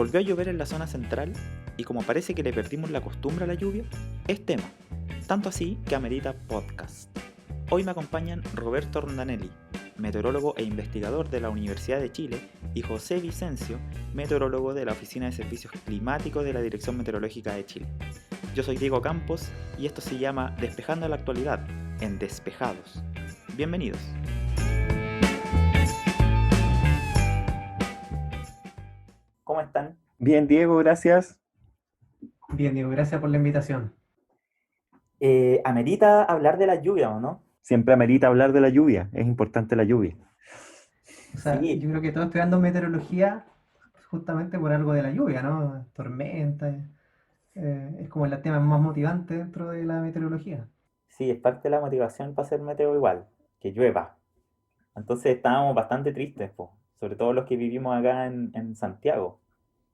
Volvió a llover en la zona central y como parece que le perdimos la costumbre a la lluvia, es tema, tanto así que amerita podcast. Hoy me acompañan Roberto Rondanelli, meteorólogo e investigador de la Universidad de Chile, y José Vicencio, meteorólogo de la Oficina de Servicios Climáticos de la Dirección Meteorológica de Chile. Yo soy Diego Campos y esto se llama Despejando la Actualidad, en Despejados. Bienvenidos. ¿Cómo están? Bien, Diego, gracias. Bien, Diego, gracias por la invitación. ¿Amerita hablar de la lluvia o no? Siempre amerita hablar de la lluvia, es importante la lluvia. O sea, Sí. yo creo que todos estudiando meteorología justamente por algo de la lluvia, ¿no? Tormenta, es como el tema más motivante dentro de la meteorología. Sí, es parte de la motivación para hacer meteo igual, que llueva. Entonces estábamos bastante tristes, po, sobre todo los que vivimos acá en Santiago,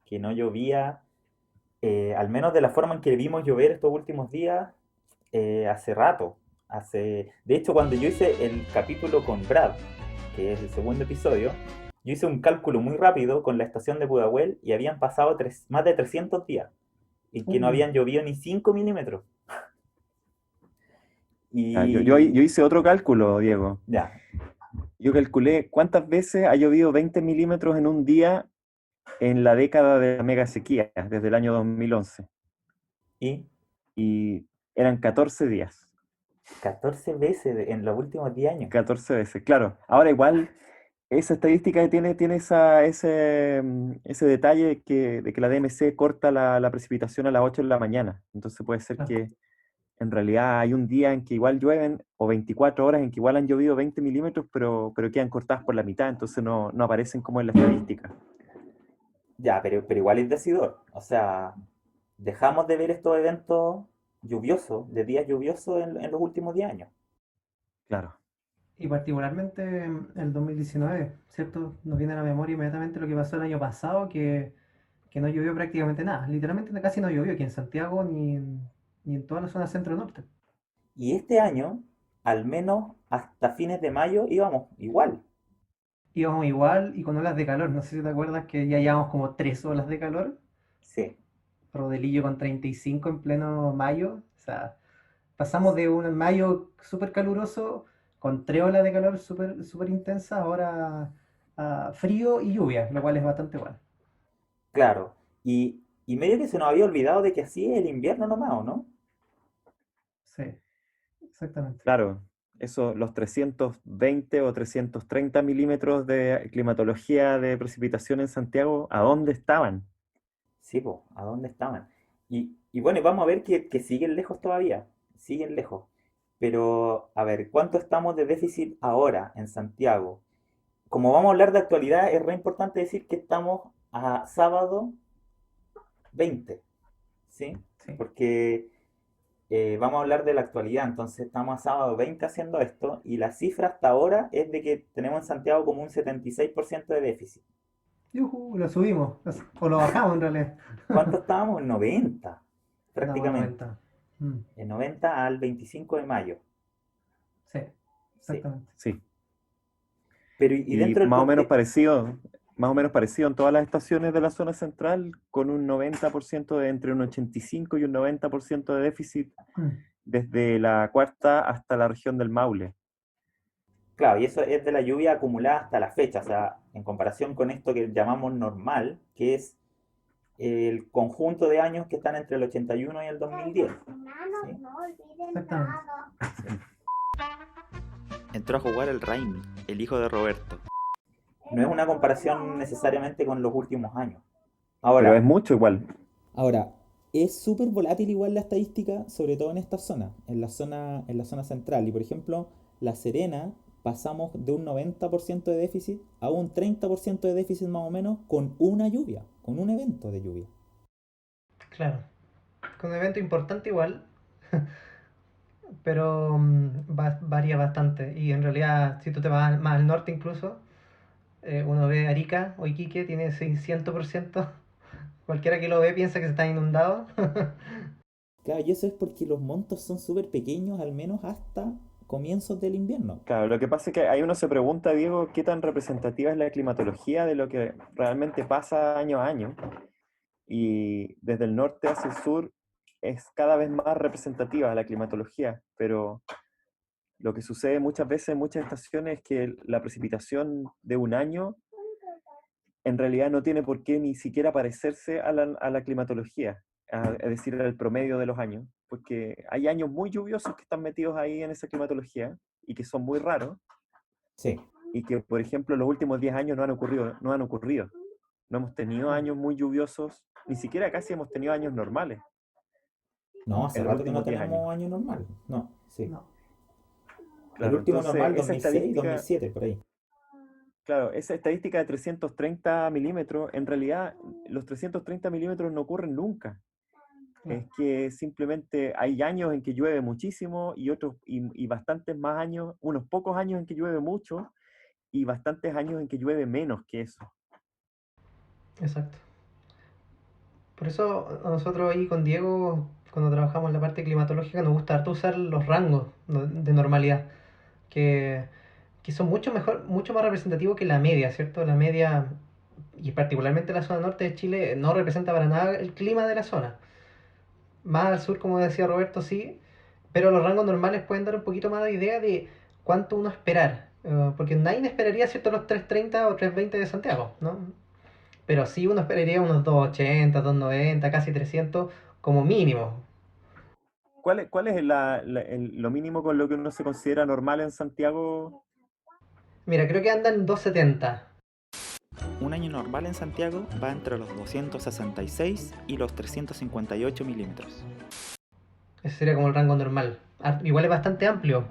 que no llovía, al menos de la forma en que vimos llover estos últimos días, hace rato. De hecho, cuando yo hice el capítulo con Brad, que es el segundo episodio, yo hice un cálculo muy rápido con la estación de Pudahuel y habían pasado más de 300 días en que no habían llovido ni 5 milímetros. Yo Y hice otro cálculo, Diego. ya, Yo calculé cuántas veces ha llovido 20 milímetros en un día en la década de la mega sequía, desde el año 2011. y Y eran 14 días, 14 veces en los últimos 10 años. 14 veces. Claro, ahora igual esa estadística tiene ese detalle de que la DMC corta la precipitación a las 8 de la mañana. Entonces puede ser Claro. que en realidad hay un día en que igual llueven, o 24 horas en que igual han llovido 20 milímetros, pero quedan cortadas por la mitad, entonces no aparecen como en la estadística. Ya, pero igual es decidor. O sea, dejamos de ver estos eventos lluviosos, de días lluviosos en los últimos 10 años. Claro, Y particularmente en el 2019, ¿cierto? Nos viene a la memoria inmediatamente lo que pasó el año pasado, que no llovió prácticamente nada. Literalmente casi no llovió aquí en Santiago ni en toda la zona centro-norte. Y este año, al menos hasta fines de mayo, íbamos igual. Íbamos igual y con olas de calor. No sé si te acuerdas que ya llevamos como 3 olas de calor. Sí, Rodelillo con 35 en pleno mayo. O sea, pasamos de un mayo súper caluroso con 3 olas de calor súper intensas, ahora a frío y lluvia, lo cual es bastante bueno. claro. Y medio que se nos había olvidado de que así es el invierno nomás, ¿o no? Sí, exactamente. claro. Eso, los 320 o 330 milímetros de climatología de precipitación en Santiago, ¿a dónde estaban? Sí, pues, ¿a dónde estaban? Y bueno, vamos a ver que siguen lejos todavía, siguen lejos. Pero, a ver, ¿cuánto estamos de déficit ahora en Santiago? Como vamos a hablar de actualidad, es re importante decir que estamos a sábado 20, ¿sí? Sí. Porque vamos a hablar de la actualidad, entonces estamos a sábado 20 haciendo esto y la cifra hasta ahora es de que tenemos en Santiago como un 76% de déficit. Yujú, lo subimos, o lo bajamos en realidad. ¿Cuánto estábamos? 90, Andamos a prácticamente. 90. Mm, En 90 al 25 de mayo. sí, Sí. exactamente. Sí. Pero y Y dentro del contexto, más o menos parecido en todas las estaciones de la zona central, con un 90% entre un 85 y un 90% de déficit Mm. desde la cuarta hasta la región del Maule. claro, y eso es de la lluvia acumulada hasta la fecha, o sea, en comparación con esto que llamamos normal, que es el conjunto de años que están entre el 81 y el 2010. ¿Sí? Exactamente. Entró a jugar el Raimi, el hijo de Roberto. No es una comparación necesariamente con los últimos años. Pero es Ahora, mucho igual. Ahora, es súper volátil igual la estadística, sobre todo en esta zona, en la zona central. Y por ejemplo, La Serena pasamos de un 90% de déficit a un 30% de déficit más o menos con una lluvia, con un evento de lluvia. Claro. Con un evento importante igual, pero varía bastante. Y en realidad, si tú te vas más al norte incluso, uno ve Arica o Iquique, tiene 600%. Cualquiera que lo ve piensa que se está inundado. Claro, y eso es porque los montos son súper pequeños, al menos hasta comienzos del invierno. Claro, lo que pasa es que ahí uno se pregunta, Diego, qué tan representativa es la climatología de lo que realmente pasa año a año. y desde el norte hacia el sur es cada vez más representativa la climatología, pero lo que sucede muchas veces en muchas estaciones es que la precipitación de un año en realidad no tiene por qué ni siquiera parecerse a la climatología, es decir, al promedio de los años, porque hay años muy lluviosos que están metidos ahí en esa climatología y que son muy raros, Sí. y que, por ejemplo, en los últimos 10 años no han ocurrido. No hemos tenido años muy lluviosos, ni siquiera casi hemos tenido años normales No, hace en los rato que no últimos 10 años. tenemos año normal. No, sí. No. El Claro, último entonces normal, esa 2006, estadística, 2007, por ahí. claro, esa estadística de 330 milímetros, en realidad los 330 milímetros no ocurren nunca. Es que simplemente hay años en que llueve muchísimo y otros, y bastantes más años, unos pocos años en que llueve mucho y bastantes años en que llueve menos que eso. Exacto. Por eso a nosotros ahí con Diego, cuando trabajamos en la parte climatológica, nos gusta harto usar los rangos de normalidad, que, que son mucho mejor, mucho más representativos que la media, ¿cierto? La media, y particularmente la zona norte de Chile, no representa para nada el clima de la zona. Más al sur, como decía Roberto, sí, pero los rangos normales pueden dar un poquito más de idea de cuánto uno esperar. Porque nadie esperaría, ¿cierto?, los 330 o 320 de Santiago, ¿no? Pero sí uno esperaría unos 280, 290, casi 300 como mínimo. ¿Cuál es lo mínimo con lo que uno se considera normal en Santiago? Mira, creo que andan 270. Un año normal en Santiago va entre los 266 y los 358 milímetros. Ese sería como el rango normal. Igual es bastante amplio.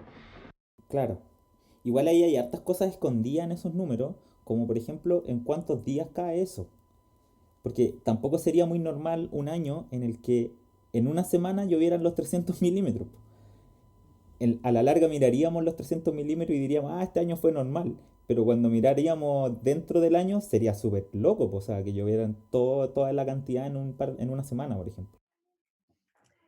Claro. Igual ahí hay hartas cosas escondidas en esos números, como por ejemplo en cuántos días cae eso. Porque tampoco sería muy normal un año en el que en una semana llovieran los 300 milímetros. A la larga miraríamos los 300 milímetros y diríamos, ah, este año fue normal. Pero cuando miraríamos dentro del año sería súper loco, o sea, que llovieran toda la cantidad en una semana, por ejemplo.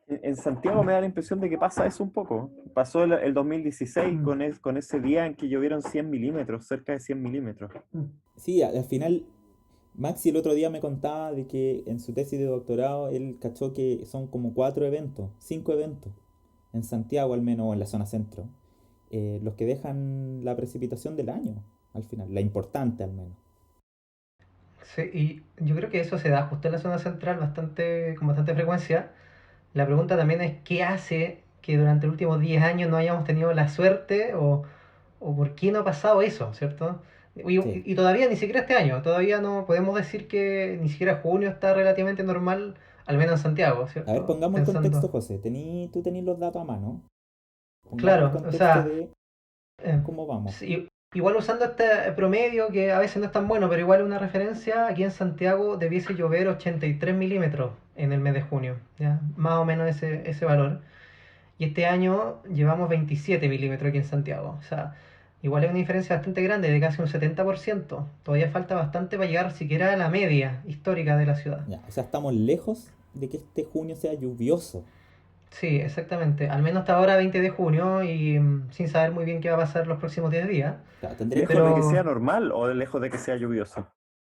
En Santiago me da la impresión de que pasa eso un poco. Pasó el 2016 Mm, con ese día en que llovieron 100 milímetros, cerca de 100 milímetros. mm. Sí, al final, Maxi el otro día me contaba de que en su tesis de doctorado él cachó que son como 4 eventos, 5 eventos, en Santiago al menos, o en la zona centro, los que dejan la precipitación del año, al final, la importante al menos. Sí, y yo creo que eso se da justo en la zona central con bastante frecuencia. La pregunta también es qué hace que durante los últimos 10 años no hayamos tenido la suerte o por qué no ha pasado eso, ¿cierto? Sí. Y todavía ni siquiera este año, todavía no podemos decir que ni siquiera junio está relativamente normal, al menos en Santiago, A ver, ¿cierto? pongamos el contexto, Pensando, José. Tú tenés los datos a mano. Pongamos el claro, o contexto sea, de eh, cómo vamos. sí, igual usando este promedio, que a veces no es tan bueno, pero igual una referencia, aquí en Santiago debiese llover 83 milímetros en el mes de junio, ¿ya? Más o menos ese valor. Y este año llevamos 27 milímetros aquí en Santiago. O sea, igual es una diferencia bastante grande, de casi un 70%. Todavía falta bastante para llegar siquiera a la media histórica de la ciudad. Ya, o sea, estamos lejos de que este junio sea lluvioso. Sí, exactamente. Al menos hasta ahora, 20 de junio, y sin saber muy bien qué va a pasar los próximos 10 días. Claro, tendría ¿Lejos que... de que sea Pero normal o lejos de que sea lluvioso?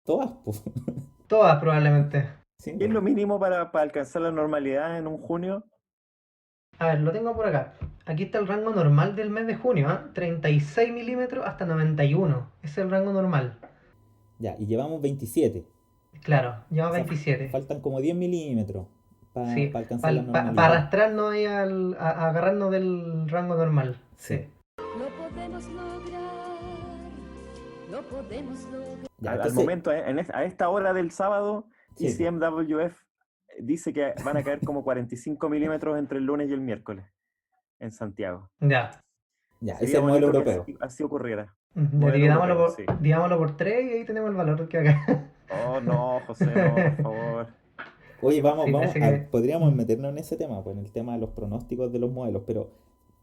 Todas, pues. todas probablemente. Sí, ¿Qué es pues. lo mínimo para alcanzar la normalidad en un junio? A ver, lo tengo por acá. Aquí está el rango normal del mes de junio, ¿ah? 36 milímetros hasta 91. Ese es el rango normal. Ya, y llevamos 27. Claro, lleva O sea, 27. faltan como 10 milímetros para Sí, alcanzar la para normalidad. arrastrarnos ahí a agarrarnos del rango normal. Sí. Sí. Lo podemos lograr, lo podemos lograr. Ya, Al entonces, momento, a esta hora del sábado, sí, pues. ECMWF dice que van a caer como 45 milímetros entre el lunes y el miércoles en Santiago. Ya. Ya, ese es Sería el modelo bonito que europeo. así ocurriera. Ya, Modelo europeo, sí. dividámoslo por 3 y ahí tenemos el valor que acá. Oh, no, José, no, por favor. Oye, Sí, parece que. podríamos meternos en ese tema, pues en el tema de los pronósticos de los modelos, pero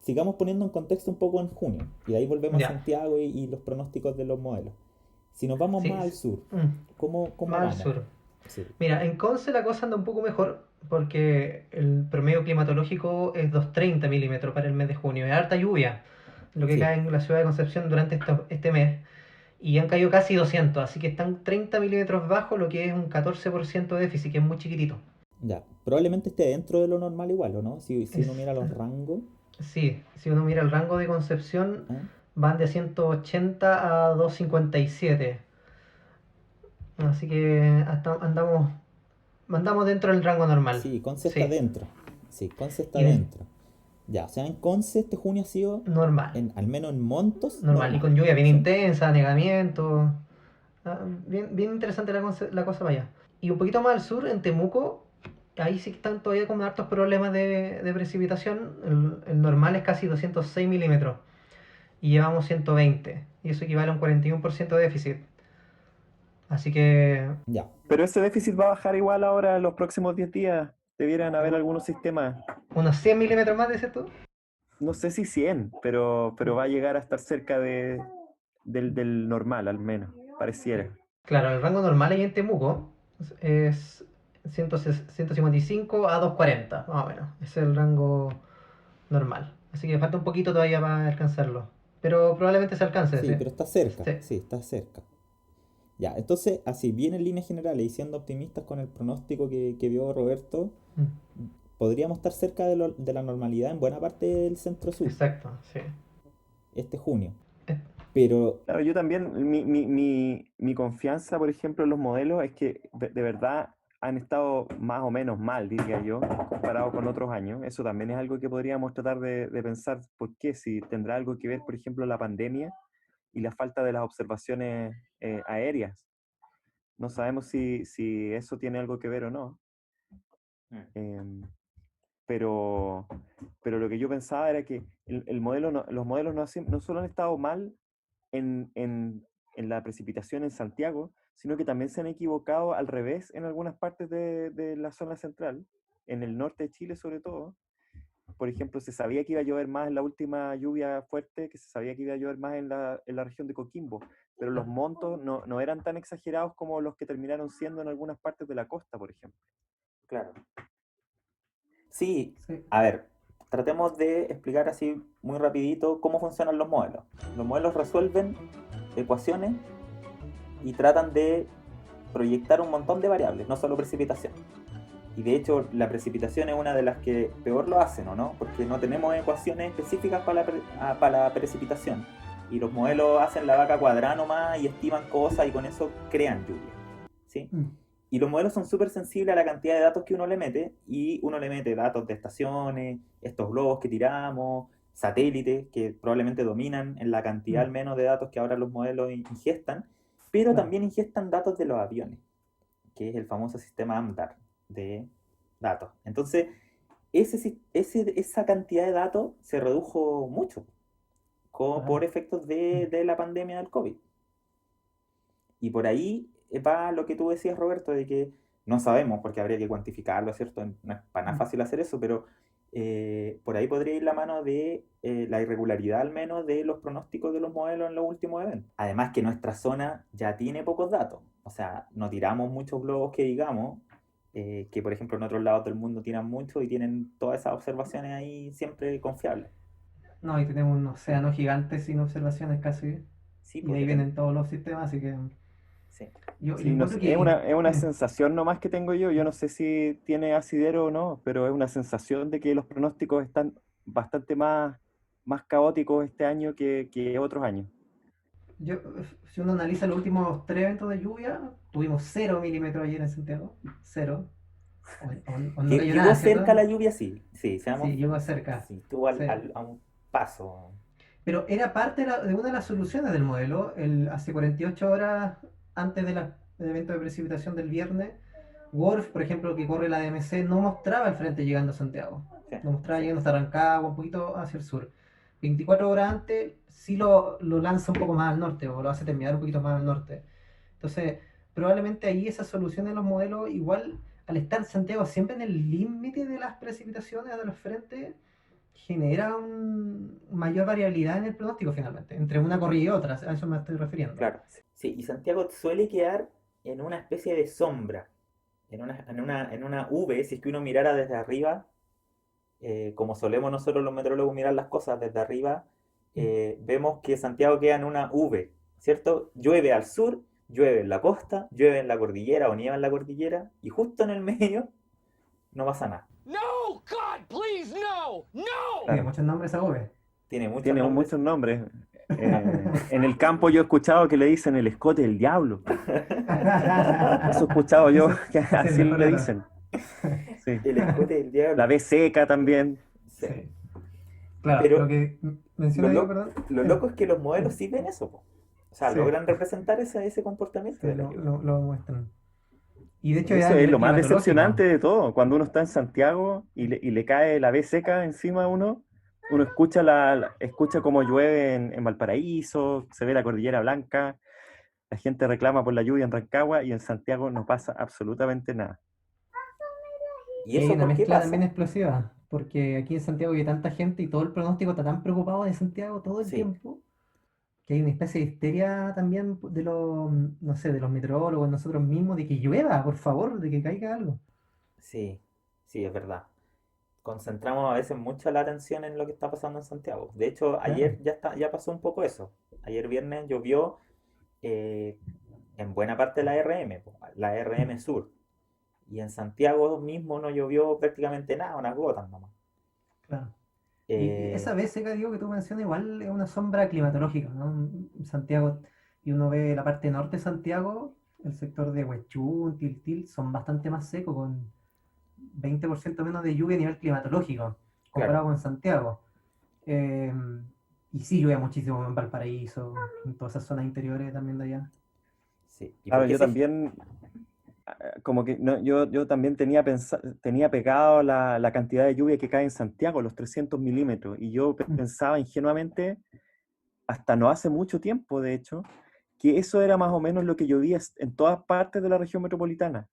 sigamos poniendo en contexto un poco en junio, y de ahí volvemos a Ya. Santiago y los pronósticos de los modelos. Si nos vamos Sí. más al sur, ¿cómo Más al vamos? sur. Sí, Mira, en Conce la cosa anda un poco mejor porque el promedio climatológico es 230 milímetros para el mes de junio. Es harta lluvia lo que sí, cae en la ciudad de Concepción durante este mes. y han caído casi 200, así que están 30 milímetros bajo, lo que es un 14% de déficit, que es muy chiquitito. Ya, probablemente esté dentro de lo normal igual, ¿o no? Si uno Es, mira los rangos, sí, si uno mira el rango de Concepción, ¿ah? van de 180 a 257. Así que andamos dentro del rango normal. Sí, Conce está Sí, dentro. Sí, Conce está y del dentro. Ya, o sea, en Conce este junio ha sido, normal. al menos en montos, Normal. Y normal. con lluvia bien ¿Sí? intensa, anegamiento. Bien, bien interesante la cosa para allá. Y un poquito más al sur, en Temuco, ahí sí que están todavía con hartos problemas de precipitación. El normal es casi 206 milímetros y llevamos 120. Y eso equivale a un 41% de déficit. Así que Ya. Pero ese déficit va a bajar igual ahora en los próximos 10 días. Debieran haber algunos sistemas, unos 100 milímetros más, dices tú. no sé si 100, pero va a llegar a estar cerca del normal, al menos, pareciera. Claro, el rango normal ahí en Temuco es 155 a 240, más o menos. Ese es el rango normal. Así que falta un poquito todavía para alcanzarlo. Pero probablemente se alcance, Sí, sí. pero está cerca. Sí. Sí, está cerca. Ya, entonces, así bien en líneas generales y siendo optimistas con el pronóstico que vio Roberto, Mm, podríamos estar cerca de la normalidad en buena parte del centro-sur exacto, sí. este junio. Eh, Claro, yo también, mi confianza, por ejemplo, en los modelos es que de verdad han estado más o menos mal, diría yo, comparado con otros años. Eso también es algo que podríamos tratar de pensar por qué, si tendrá algo que ver, por ejemplo, la pandemia y la falta de las observaciones aéreas. No sabemos si eso tiene algo que ver o no. Em, pero, pero lo que yo pensaba era que el modelo los modelos no solo han estado mal en, en, en la precipitación en Santiago, sino que también se han equivocado al revés en algunas partes de la zona central, en el norte de Chile sobre todo. Por ejemplo, se sabía que iba a llover más en la última lluvia fuerte, que se sabía que iba a llover más en la región de Coquimbo, pero los montos no eran tan exagerados como los que terminaron siendo en algunas partes de la costa, por ejemplo. Claro. Sí, sí. a ver, tratemos de explicar así muy rapidito cómo funcionan los modelos. Los modelos resuelven ecuaciones y tratan de proyectar un montón de variables, no solo precipitación. Y de hecho la precipitación es una de las que peor lo hacen, ¿o no? Porque no tenemos ecuaciones específicas para la precipitación. Y los modelos hacen la vaca cuadrada nomás y estiman cosas y con eso crean lluvia. ¿Sí? Mm, Y los modelos son súper sensibles a la cantidad de datos que uno le mete, y uno le mete datos de estaciones, estos globos que tiramos, satélites que probablemente dominan en la cantidad al mm, menos de datos que ahora los modelos ingestan, pero claro. también ingestan datos de los aviones, que es el famoso sistema AMDAR de datos. Entonces, esa cantidad de datos se redujo mucho por Claro. efectos Mm, de la pandemia del COVID. Y por ahí va lo que tú decías, Roberto, de que no sabemos, porque habría que cuantificarlo, ¿cierto? No es para nada mm, fácil hacer eso, pero por ahí podría ir la mano de la irregularidad al menos de los pronósticos de los modelos en los últimos eventos. Además que nuestra zona ya tiene pocos datos, o sea, no tiramos muchos globos que digamos, que por ejemplo en otros lados del mundo tiran mucho y tienen todas esas observaciones ahí siempre confiables. No, y tenemos un océano gigante sin observaciones casi. Sí, Y de pues ahí tenemos. vienen todos los sistemas, así que Sí. yo Sí, no encuentro sé, que es una sensación nomás que tengo yo. Yo no sé si tiene asidero o no, pero es una sensación de que los pronósticos están bastante más caóticos este año que otros años. yo, si uno analiza los últimos 3 eventos de lluvia, tuvimos 0 milímetros ayer en Santiago, cero, o no cayó Llegó nada, cerca la ¿cierto? lluvia, sí, sí, Sí, llegó cerca. sí, estuvo Sí. a un paso. Pero era parte de una de las soluciones del modelo. Hace 48 horas antes del evento de precipitación del viernes, Worf, por ejemplo, que corre la DMC, no mostraba el frente llegando a Santiago. Sí, Lo mostraba sí, llegando hasta Rancagua, un poquito hacia el sur. 24 horas antes sí lo lanza un poco más al norte, o lo hace terminar un poquito más al norte. Entonces, probablemente ahí esa solución de los modelos, igual al estar Santiago siempre en el límite de las precipitaciones, de los frentes, genera mayor variabilidad en el pronóstico finalmente, entre una corrida y otra, a eso me estoy refiriendo. claro. Sí, y Santiago suele quedar en una especie de sombra, en una V, si es que uno mirara desde arriba, como solemos nosotros los meteorólogos mirar las cosas desde arriba, Mm. vemos que Santiago queda en una V. ¿cierto? Llueve al sur, llueve en la costa, llueve en la cordillera o nieva en la cordillera, y justo en el medio no pasa nada. No! God, please, no! No! Tiene Claro. muchos nombres esa UV. Tiene muchos Tiene nombres. muchos nombres. En el campo yo he escuchado que le dicen el escote del diablo. Eso he escuchado yo, que Ese es el así mejor le de todos. dicen. Sí. El escote del diablo. La B seca también. Sí. Sí. Claro, Pero lo que lo, menciona Diego, lo- perdón. lo loco es que los modelos sí ven eso, po. O sea, Sí, logran representar ese comportamiento sí, de la lluvia. lo muestran. Y de hecho ya Eso a es nivel lo más climatológico. decepcionante de todo. Cuando uno está en Santiago y le cae la B seca encima a uno, uno escucha, escucha cómo llueve en Valparaíso, se ve la Cordillera Blanca, la gente reclama por la lluvia en Rancagua y en Santiago no pasa absolutamente nada. ¿Y Y hay eso una por qué mezcla también pasa? explosiva, porque aquí en Santiago hay tanta gente y todo el pronóstico está tan preocupado de Santiago todo el Sí, tiempo, que hay una especie de histeria también de los, no sé, de los meteorólogos, nosotros mismos, de que llueva, por favor, de que caiga algo. sí, sí, es verdad. Concentramos a veces mucha la atención en lo que está pasando en Santiago. De hecho, Claro, ayer ya pasó un poco eso. Ayer viernes llovió eh, en buena parte de la RM, po, la RM Sur. Y en Santiago mismo no llovió prácticamente nada, unas gotas nomás. claro. Y esa Eh, vez seca, digo, que tú mencionas, igual es una sombra climatológica, ¿no? Santiago, y uno ve la parte norte de Santiago, el sector de Huechún, Tiltil, son bastante más secos, con 20% menos de lluvia a nivel climatológico, claro, comparado con Santiago. Eh, y sí llueve muchísimo en Valparaíso, en todas esas zonas interiores también de allá. sí. ¿Y por Claro, qué yo también, como que no, yo también tenía pegado la cantidad de lluvia que cae en Santiago, los 300 milímetros, y yo Mm, pensaba ingenuamente, hasta no hace mucho tiempo, de hecho, que eso era más o menos lo que llovía en todas partes de la región metropolitana.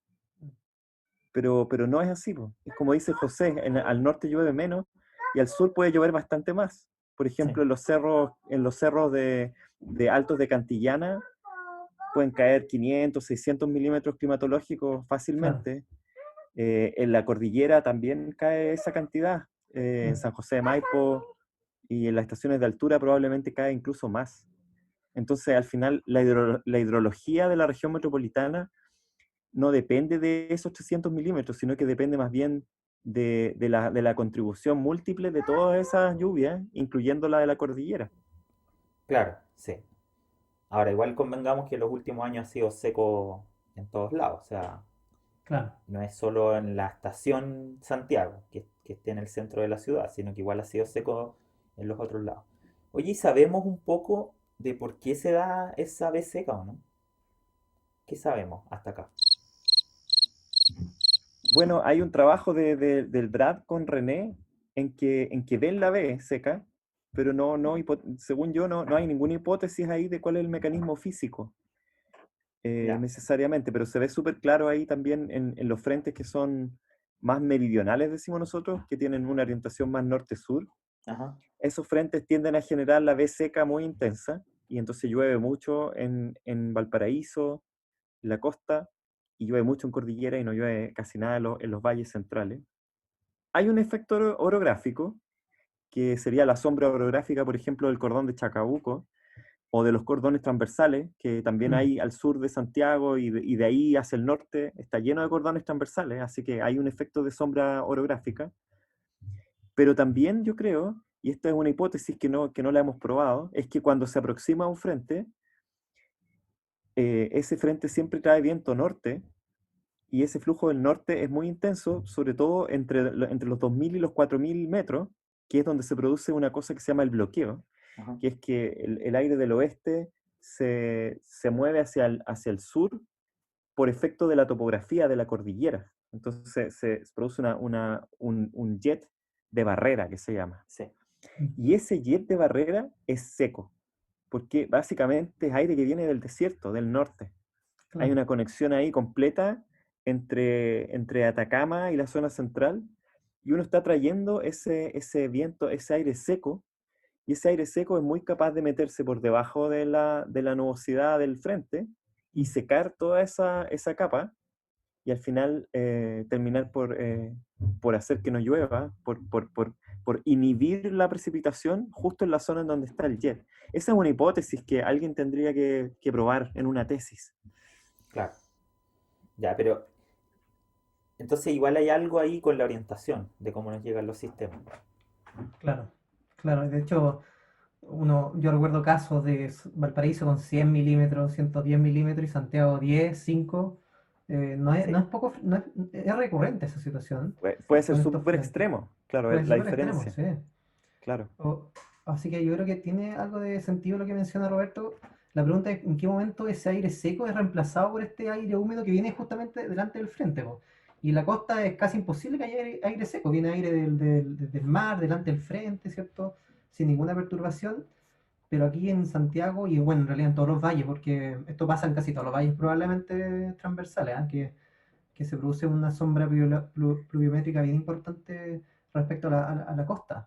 Pero no es así, po. Es como dice José, al norte llueve menos y al sur puede llover bastante más. Por Sí, ejemplo, en los cerros de Altos de Cantillana pueden caer 500, 600 milímetros climatológicos claro. fácilmente. En la cordillera también cae esa cantidad. En Mm. San José de Maipo y en las estaciones de altura probablemente cae incluso más. Entonces, al final, la hidrología de la región metropolitana no depende de esos 300 milímetros, sino que depende más bien de la contribución múltiple de todas esas lluvias, incluyendo la de la cordillera. claro, sí. Ahora, igual convengamos que los últimos años ha sido seco en todos lados. O sea, Claro. no es solo en la estación Santiago, que esté en el centro de la ciudad, sino que igual ha sido seco en los otros lados. Oye, ¿y sabemos un poco de por qué se da esa vez seca o no? ¿Qué sabemos hasta acá? Bueno, hay un trabajo del Brad con René en que ven la B seca, pero según yo no hay ninguna hipótesis ahí de cuál es el mecanismo físico Ya, necesariamente, pero se ve súper claro ahí también en los frentes que son más meridionales, decimos nosotros, que tienen una orientación más norte-sur. ajá, Esos frentes tienden a generar la B seca muy intensa y entonces llueve mucho en Valparaíso, en la costa, y llueve mucho en Cordillera y no llueve casi nada en los valles centrales. Hay un efecto orográfico, que sería la sombra orográfica, por ejemplo, del cordón de Chacabuco, o de los cordones transversales, que también Mm, hay al sur de Santiago y de ahí hacia el norte, está lleno de cordones transversales, así que hay un efecto de sombra orográfica. Pero también yo creo, y esta es una hipótesis que no la hemos probado, es que cuando se aproxima a un frente, ese frente siempre trae viento norte, y ese flujo del norte es muy intenso, sobre todo entre los 2000 y los 4000 metros, que es donde se produce una cosa que se llama el bloqueo, ajá, que es que el aire del oeste se mueve hacia el sur por efecto de la topografía de la cordillera. Entonces se produce un jet de barrera que se llama. sí, mm, Y ese jet de barrera es seco, porque básicamente es aire que viene del desierto, del norte. Hay claro. una conexión ahí completa entre Atacama y la zona central, y uno está trayendo ese viento, ese aire seco, y ese aire seco es muy capaz de meterse por debajo de la nubosidad del frente y Mm. secar toda esa capa, y al final terminar por hacer que no llueva, por inhibir la precipitación justo en la zona en donde está el jet. Esa es una hipótesis que alguien tendría que probar en una tesis. Claro. Ya, pero entonces igual hay algo ahí con la orientación de cómo nos llegan los sistemas. Claro, claro. De hecho, yo recuerdo casos de Valparaíso con 100 milímetros, 110 milímetros y Santiago 10, 5. No es, Sí. no es poco, no es recurrente esa situación Puede ser con estos súper frentes. extremo, claro, Puede es ser la súper extremo, diferencia, sí. claro. Así que yo creo que tiene algo de sentido lo que menciona Roberto. La pregunta es en qué momento ese aire seco es reemplazado por este aire húmedo que viene justamente delante del frente, po. Y en la costa es casi imposible que haya aire seco, viene aire del mar, delante del frente, ¿cierto? Sin ninguna perturbación. Pero aquí en Santiago, y bueno, en realidad en todos los valles, porque esto pasa en casi todos los valles probablemente transversales, ¿ah? Que se produce una sombra pluviométrica bien importante respecto a la costa.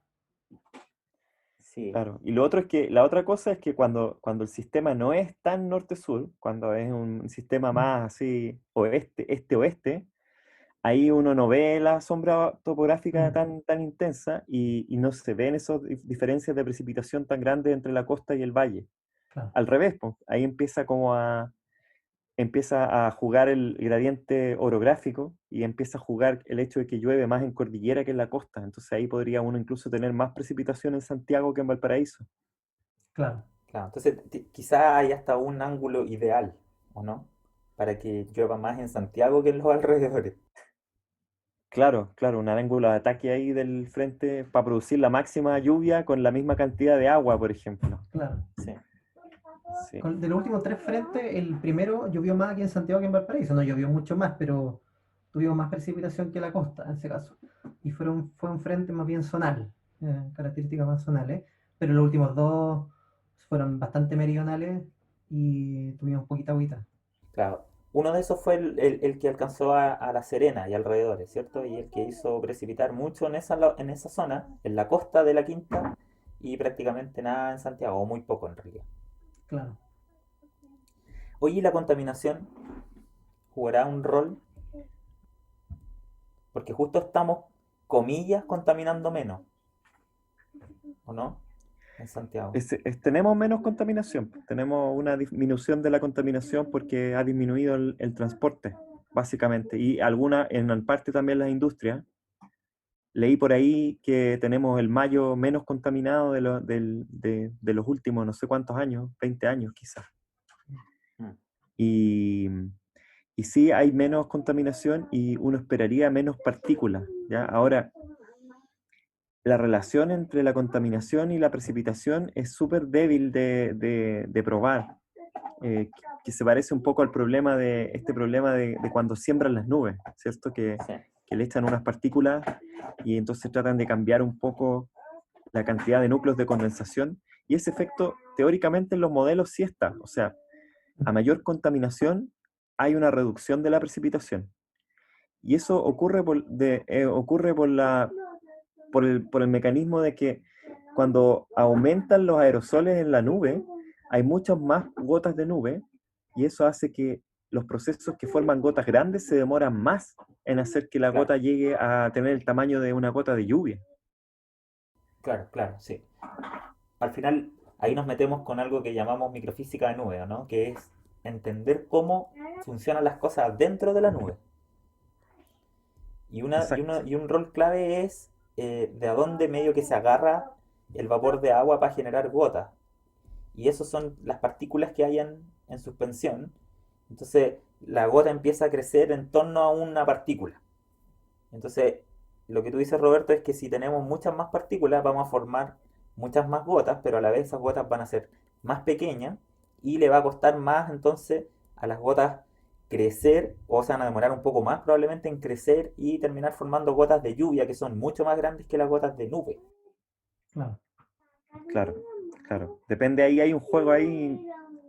Sí, Claro, y lo otro es que, la otra cosa es que cuando el sistema no es tan norte-sur, cuando es un sistema más así oeste, este-oeste, ahí uno no ve la sombra topográfica tan intensa y no se ven esas diferencias de precipitación tan grandes entre la costa y el valle. Claro, Al revés, pues, ahí empieza a jugar el gradiente orográfico y empieza a jugar el hecho de que llueve más en cordillera que en la costa. Entonces ahí podría uno incluso tener más precipitación en Santiago que en Valparaíso. claro. claro. Entonces quizá hay hasta un ángulo ideal, ¿o no? Para que llueva más en Santiago que en los alrededores. Claro, claro, un ángulo de ataque ahí del frente para producir la máxima lluvia con la misma cantidad de agua, por ejemplo. Claro. Sí. Sí, De los últimos tres frentes, el primero llovió más aquí en Santiago que en Valparaíso. No llovió mucho más, pero tuvimos más precipitación que la costa en ese caso. Y fue un frente más bien zonal, características más zonales. Pero los últimos dos fueron bastante meridionales y tuvimos poquita agüita. Claro. Uno de esos fue el que alcanzó a La Serena y alrededores, ¿cierto? Y el que hizo precipitar mucho en esa zona, en la costa de la Quinta, y prácticamente nada en Santiago, o muy poco en realidad. Claro. Oye, ¿y la contaminación jugará un rol? Porque justo estamos, comillas, contaminando menos, ¿o no? En Santiago. tenemos menos contaminación, tenemos una disminución de la contaminación porque ha disminuido el transporte, básicamente, y en parte también las industrias. Leí por ahí que tenemos el mayo menos contaminado de los últimos no sé cuántos años, 20 años quizás. Mm. Y, y sí hay menos contaminación y uno esperaría menos partículas, ¿ya? Ahora, la relación entre la contaminación y la precipitación es súper débil de probar, que se parece un poco al problema de cuando siembran las nubes, ¿cierto? Sí, Que le echan unas partículas y entonces tratan de cambiar un poco la cantidad de núcleos de condensación, y ese efecto teóricamente en los modelos sí está, o sea, a mayor contaminación hay una reducción de la precipitación. Y eso ocurre por el mecanismo de que cuando aumentan los aerosoles en la nube, hay muchas más gotas de nube, y eso hace que los procesos que forman gotas grandes se demoran más en hacer que la claro, gota llegue a tener el tamaño de una gota de lluvia. claro, claro, sí. Al final, ahí nos metemos con algo que llamamos microfísica de nube, ¿no? Que es entender cómo funcionan las cosas dentro de la nube. Exacto. Y un rol clave es de a dónde medio que se agarra el vapor de agua para generar gotas. Y eso son las partículas que hay en suspensión. Entonces, la gota empieza a crecer en torno a una partícula. Entonces, lo que tú dices, Roberto, es que si tenemos muchas más partículas, vamos a formar muchas más gotas, pero a la vez esas gotas van a ser más pequeñas y le va a costar más entonces a las gotas crecer, o se van a demorar un poco más probablemente en crecer y terminar formando gotas de lluvia que son mucho más grandes que las gotas de nube. Claro. Claro, claro. Depende, ahí hay un juego ahí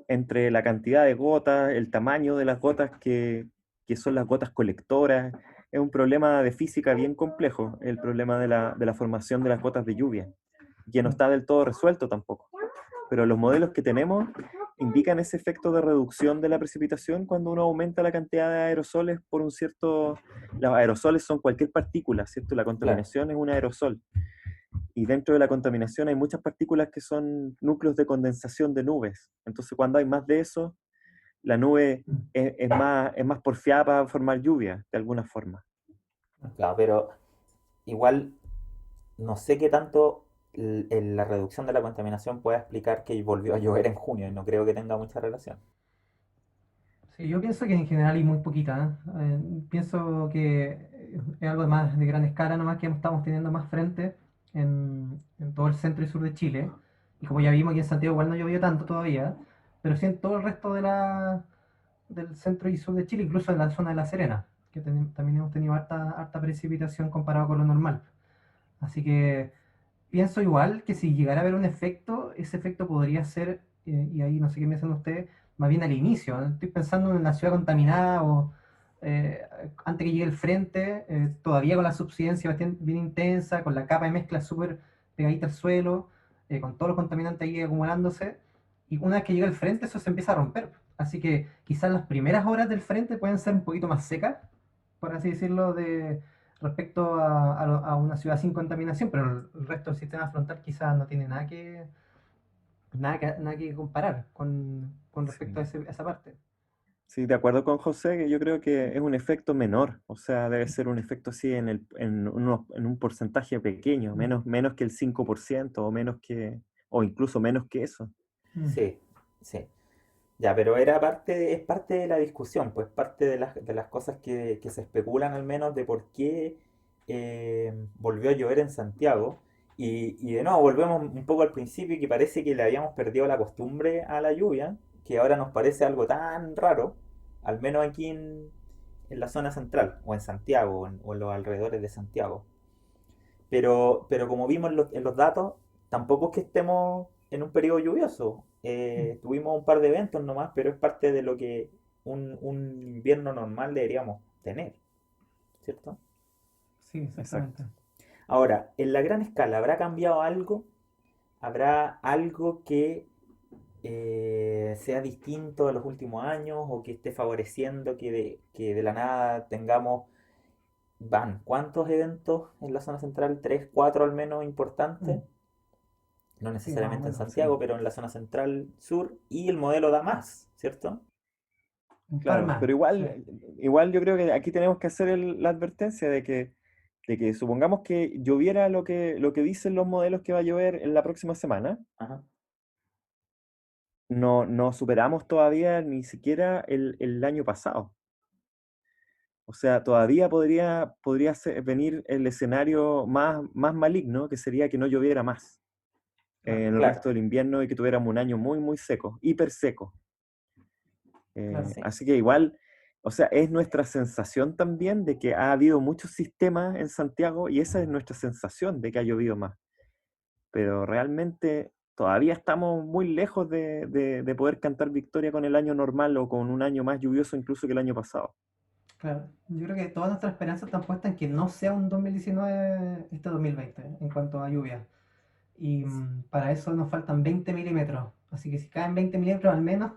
entre la cantidad de gotas, el tamaño de las gotas que son las gotas colectoras. Es un problema de física bien complejo, el problema de la formación de las gotas de lluvia, que no está del todo resuelto tampoco. Pero los modelos que tenemos indican ese efecto de reducción de la precipitación cuando uno aumenta la cantidad de aerosoles por un cierto... Los aerosoles son cualquier partícula, ¿cierto? La Claro, contaminación es un aerosol. y dentro de la contaminación hay muchas partículas que son núcleos de condensación de nubes. Entonces, cuando hay más de eso, la nube es más porfiada para formar lluvia, de alguna forma. Claro, pero igual no sé qué tanto la reducción de la contaminación pueda explicar que volvió a llover en junio y no creo que tenga mucha relación. Sí, yo pienso que en general hay muy poquita. Pienso que es algo más de gran escala, nomás que estamos teniendo más frente en todo el centro y sur de Chile. Y como ya vimos aquí en Santiago, igual no llovió tanto todavía, pero sí en todo el resto del centro y sur de Chile, incluso en la zona de La Serena, que también hemos tenido harta precipitación comparado con lo normal. Así que pienso igual que si llegara a haber un efecto, ese efecto podría ser, y ahí no sé qué piensan ustedes, más bien al inicio, ¿no? Estoy pensando en la ciudad contaminada o eh, antes que llegue el frente, todavía con la subsidencia bien intensa, con la capa de mezcla súper pegadita al suelo, con todos los contaminantes ahí acumulándose, y una vez que llega el frente eso se empieza a romper. Así que quizás las primeras horas del frente pueden ser un poquito más secas, por así decirlo, respecto a una ciudad sin contaminación, pero el resto del sistema frontal quizás no tiene nada que comparar con respecto a, Sí. a esa parte. Sí, de acuerdo con José, que yo creo que es un efecto menor, o sea, debe ser un efecto así en un porcentaje pequeño, menos que el 5% o o incluso menos que eso. Mm. Sí, sí. Ya, pero es parte de la discusión, pues parte de las cosas que se especulan al menos de por qué volvió a llover en Santiago. Y de nuevo, volvemos un poco al principio que parece que le habíamos perdido la costumbre a la lluvia, que ahora nos parece algo tan raro, al menos aquí en la zona central, o en Santiago, o en los alrededores de Santiago. Pero como vimos en los datos, tampoco es que estemos en un periodo lluvioso. Tuvimos un par de eventos nomás, pero es parte de lo que un invierno normal deberíamos tener, ¿cierto? Sí, exactamente. Exacto. Ahora, en la gran escala, ¿habrá cambiado algo? ¿Habrá algo que sea distinto a los últimos años o que esté favoreciendo que de la nada tengamos, ¿cuántos eventos en la zona central? ¿Tres, cuatro al menos importantes? Mm. No Sí, más o necesariamente en menos. Santiago, Sí, pero en la zona central sur, y el modelo da más, ¿cierto? Un par claro, más. pero Sí. igual yo creo que aquí tenemos que hacer la advertencia de que supongamos que lloviera lo que dicen los modelos que va a llover en la próxima semana, Ajá. no superamos todavía ni siquiera el año pasado. O sea, todavía podría venir el escenario más maligno, que sería que no lloviera más Claro, en el Claro, resto del invierno y que tuviéramos un año muy seco, hiper seco. claro. sí, Así que igual, o sea, es nuestra sensación también de que ha habido muchos sistemas en Santiago y esa es nuestra sensación de que ha llovido más. Pero realmente todavía estamos muy lejos de poder cantar victoria con el año normal o con un año más lluvioso incluso que el año pasado. Claro. Yo creo que todas nuestras esperanzas están puestas en que no sea un 2019 este 2020 en cuanto a lluvia. Y para eso nos faltan 20 milímetros. Así que si caen 20 milímetros al menos,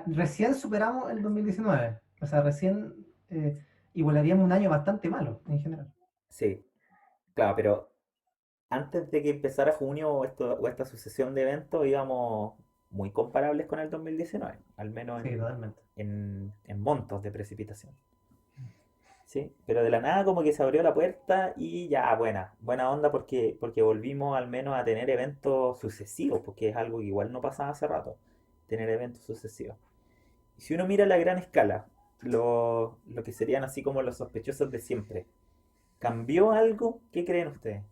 recién superamos el 2019. O sea, recién igualaríamos un año bastante malo en general. sí, claro, pero antes de que empezara junio o esta sucesión de eventos íbamos muy comparables con el 2019, al menos Sí, totalmente. en montos de precipitación. Sí, pero de la nada como que se abrió la puerta y ya, buena onda porque volvimos al menos a tener eventos sucesivos, porque es algo que igual no pasaba hace rato, tener eventos sucesivos. Y si uno mira a la gran escala, lo que serían así como los sospechosos de siempre, ¿cambió algo? ¿Qué creen ustedes?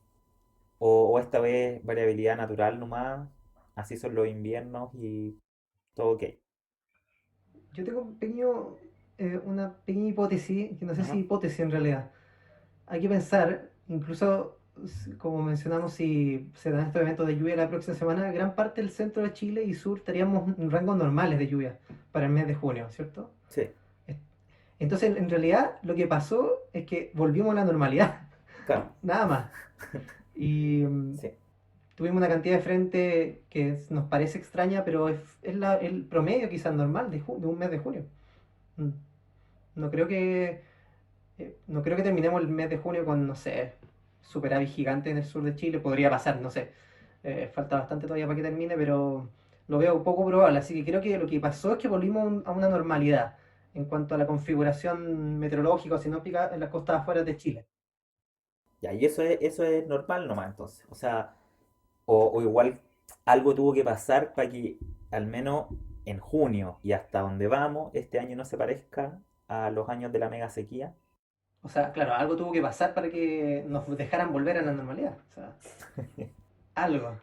O esta vez variabilidad natural nomás, así son los inviernos y todo ok. Yo tengo una pequeña hipótesis, que no sé si Ajá. hipótesis en realidad. Hay que pensar, incluso como mencionamos, si se dan estos eventos de lluvia la próxima semana, gran parte del centro de Chile y sur estaríamos en rangos normales de lluvia para el mes de junio, ¿cierto? Sí, Entonces, en realidad, lo que pasó es que volvimos a la normalidad, claro, nada más. Y sí, tuvimos una cantidad de frente que nos parece extraña, pero es el promedio quizás normal de un mes de junio. Mm. No creo que no creo que terminemos el mes de junio con, no sé, superávit gigante en el sur de Chile. Podría pasar, no sé. Falta bastante todavía para que termine, pero lo veo poco probable. Así que creo que lo que pasó es que volvimos a una normalidad en cuanto a la configuración meteorológica o sinóptica en las costas afuera de Chile. Ya, y eso es normal nomás entonces. O sea, o igual algo tuvo que pasar para que al menos en junio y hasta donde vamos, este año no se parezca a los años de la mega sequía. O sea, claro, algo tuvo que pasar para que nos dejaran volver a la normalidad. O sea, algo.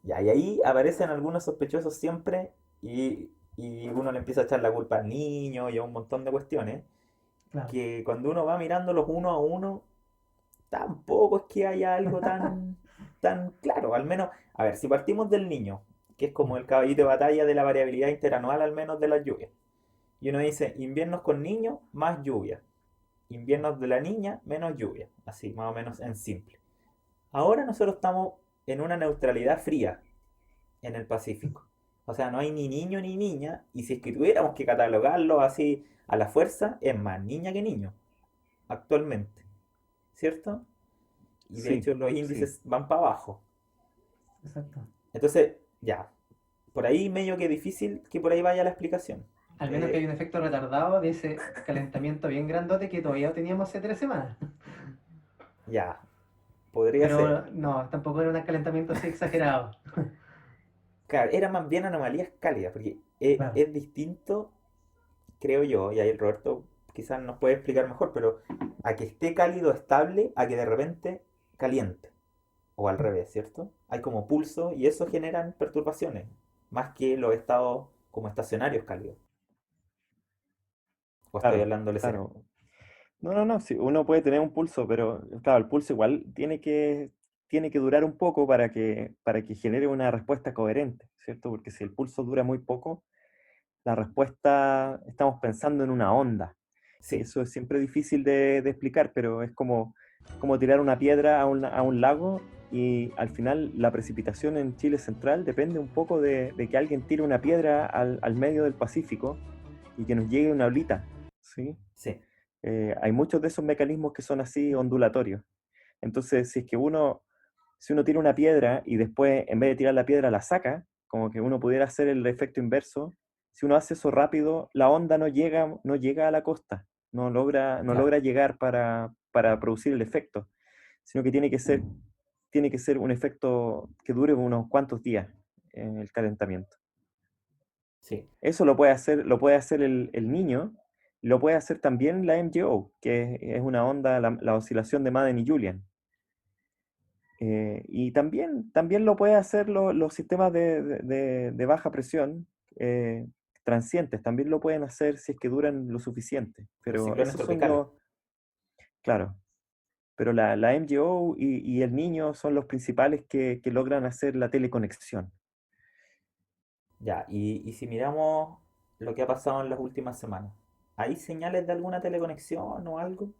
Ya, y ahí aparecen algunos sospechosos siempre y uno le empieza a echar la culpa al niño y a un montón de cuestiones Claro. que cuando uno va mirándolos uno a uno, tampoco es que haya algo tan claro. Al menos, a ver, si partimos del niño, que es como el caballito de batalla de la variabilidad interanual al menos de las lluvias, y uno dice inviernos con niños, más lluvia, inviernos de la niña, menos lluvia, así más o menos en simple. Ahora nosotros estamos en una neutralidad fría en el Pacífico. O sea, no hay ni niño ni niña, y si es que tuviéramos que catalogarlo así a la fuerza, es más niña que niño, actualmente, ¿cierto? Y de Sí, hecho los sí. índices van para abajo. Exacto. Entonces, ya, por ahí medio que difícil que por ahí vaya la explicación. Al menos que hay Eh, un efecto retardado de ese calentamiento bien grandote que todavía teníamos hace 3 semanas. ya, podría ser. Pero no, tampoco era un calentamiento así exagerado. Claro, era más bien anomalías cálidas, porque Claro. es distinto, creo yo, y ahí Roberto quizás nos puede explicar mejor, pero a que esté cálido estable, a que de repente caliente, o al revés, ¿cierto? Hay como pulso y eso generan perturbaciones, más que los estados como estacionarios cálidos. O estoy Claro, hablando lesera. claro. No, no, no, sí, uno puede tener un pulso, pero claro, el pulso igual tiene que durar un poco para que genere una respuesta coherente, ¿cierto? Porque si el pulso dura muy poco, la respuesta, estamos pensando en una onda. Y Sí, eso es siempre difícil de explicar, pero es como tirar una piedra a un lago y al final la precipitación en Chile central depende un poco de que alguien tire una piedra al medio del Pacífico y que nos llegue una olita, ¿sí? sí, Hay muchos de esos mecanismos que son así ondulatorios. Entonces, si uno tira una piedra y después en vez de tirar la piedra la saca, como que uno pudiera hacer el efecto inverso, si uno hace eso rápido, la onda no llega a la costa, no Claro. logra llegar para producir el efecto, sino que tiene que ser un efecto que dure unos cuantos días en el calentamiento. sí. Eso lo puede hacer el niño, lo puede hacer también la MJO, que es una onda, la oscilación de Madden y Julian. Y también lo puede hacer los sistemas de baja presión transientes, también lo pueden hacer si es que duran lo suficiente. Los Pero ciclones esos son tropicales. claro, pero la MJO y el niño son los principales que logran hacer la teleconexión. Ya, y si miramos lo que ha pasado en las últimas semanas, ¿hay señales de alguna teleconexión o algo?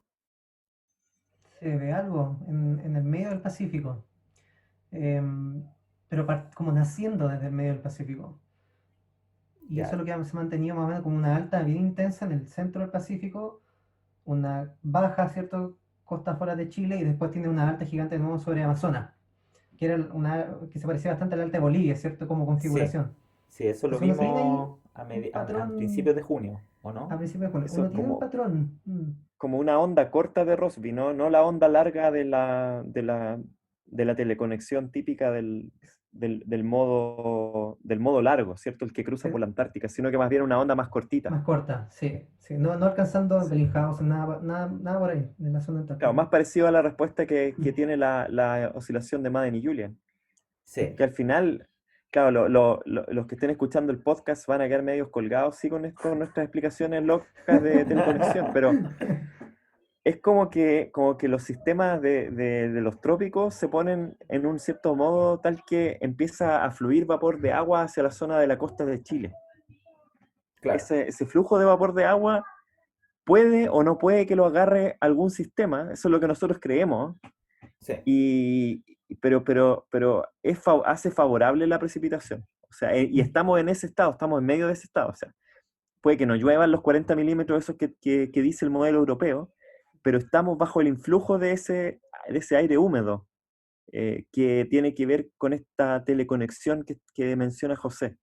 Se ve algo en el medio del Pacífico. Em, pero como naciendo desde el medio del Pacífico. Y eso es Ya, lo que se ha mantenido más o menos como una alta bien intensa en el centro del Pacífico, una baja, ¿cierto? Costa fuera de Chile y después tiene una alta gigante de nuevo sobre Amazonas, que era que se parecía bastante al alta de Bolivia, ¿cierto? Como sí, configuración. sí, eso lo Entonces uno tiene ahí vimos un a patrón principios de junio, ¿o a no? principios de junio. Eso Uno es tiene un patrón. como una onda corta de Rossby, no la onda larga de la teleconexión típica del modo largo, ¿cierto? El que cruza por Sí, la Antártica, sino que más bien una onda más cortita. más corta, sí. Sí. No, no alcanzando Sí. Bellinghausen, nada por ahí, en la zona Claro, antártica. más parecido a la respuesta que Mm, tiene la oscilación de Madden y Julian, Sí, que al final, claro, los que estén escuchando el podcast van a quedar medios colgados, sí, con nuestras explicaciones locas de teleconexión, pero es como que los sistemas de los trópicos se ponen en un cierto modo tal que empieza a fluir vapor de agua hacia la zona de la costa de Chile. claro, Ese flujo de vapor de agua puede o no puede que lo agarre algún sistema, eso es lo que nosotros creemos, sí, y, pero hace favorable la precipitación. O sea, y mm, estamos en ese estado, estamos en medio de ese estado. O sea, puede que no lluevan los 40 milímetros esos que dice el modelo europeo, pero estamos bajo el influjo de ese aire húmedo, que tiene que ver con esta teleconexión que menciona José,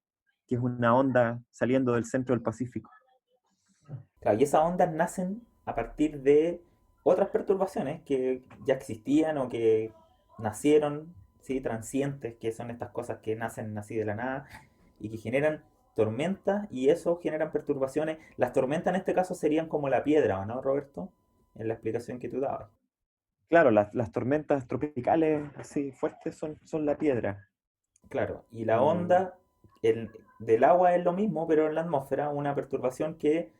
que es una onda saliendo del centro del Pacífico. Claro, y esas ondas nacen a partir de otras perturbaciones que ya existían o que nacieron, ¿sí? Transientes, que son estas cosas que nacen así de la nada y que generan tormentas y eso generan perturbaciones. Las tormentas en este caso serían como la piedra, ¿o no, Roberto? En la explicación que tú dabas. Claro, las tormentas tropicales así fuertes son la piedra. Claro, y la Y onda del agua es lo mismo, pero en la atmósfera, una perturbación que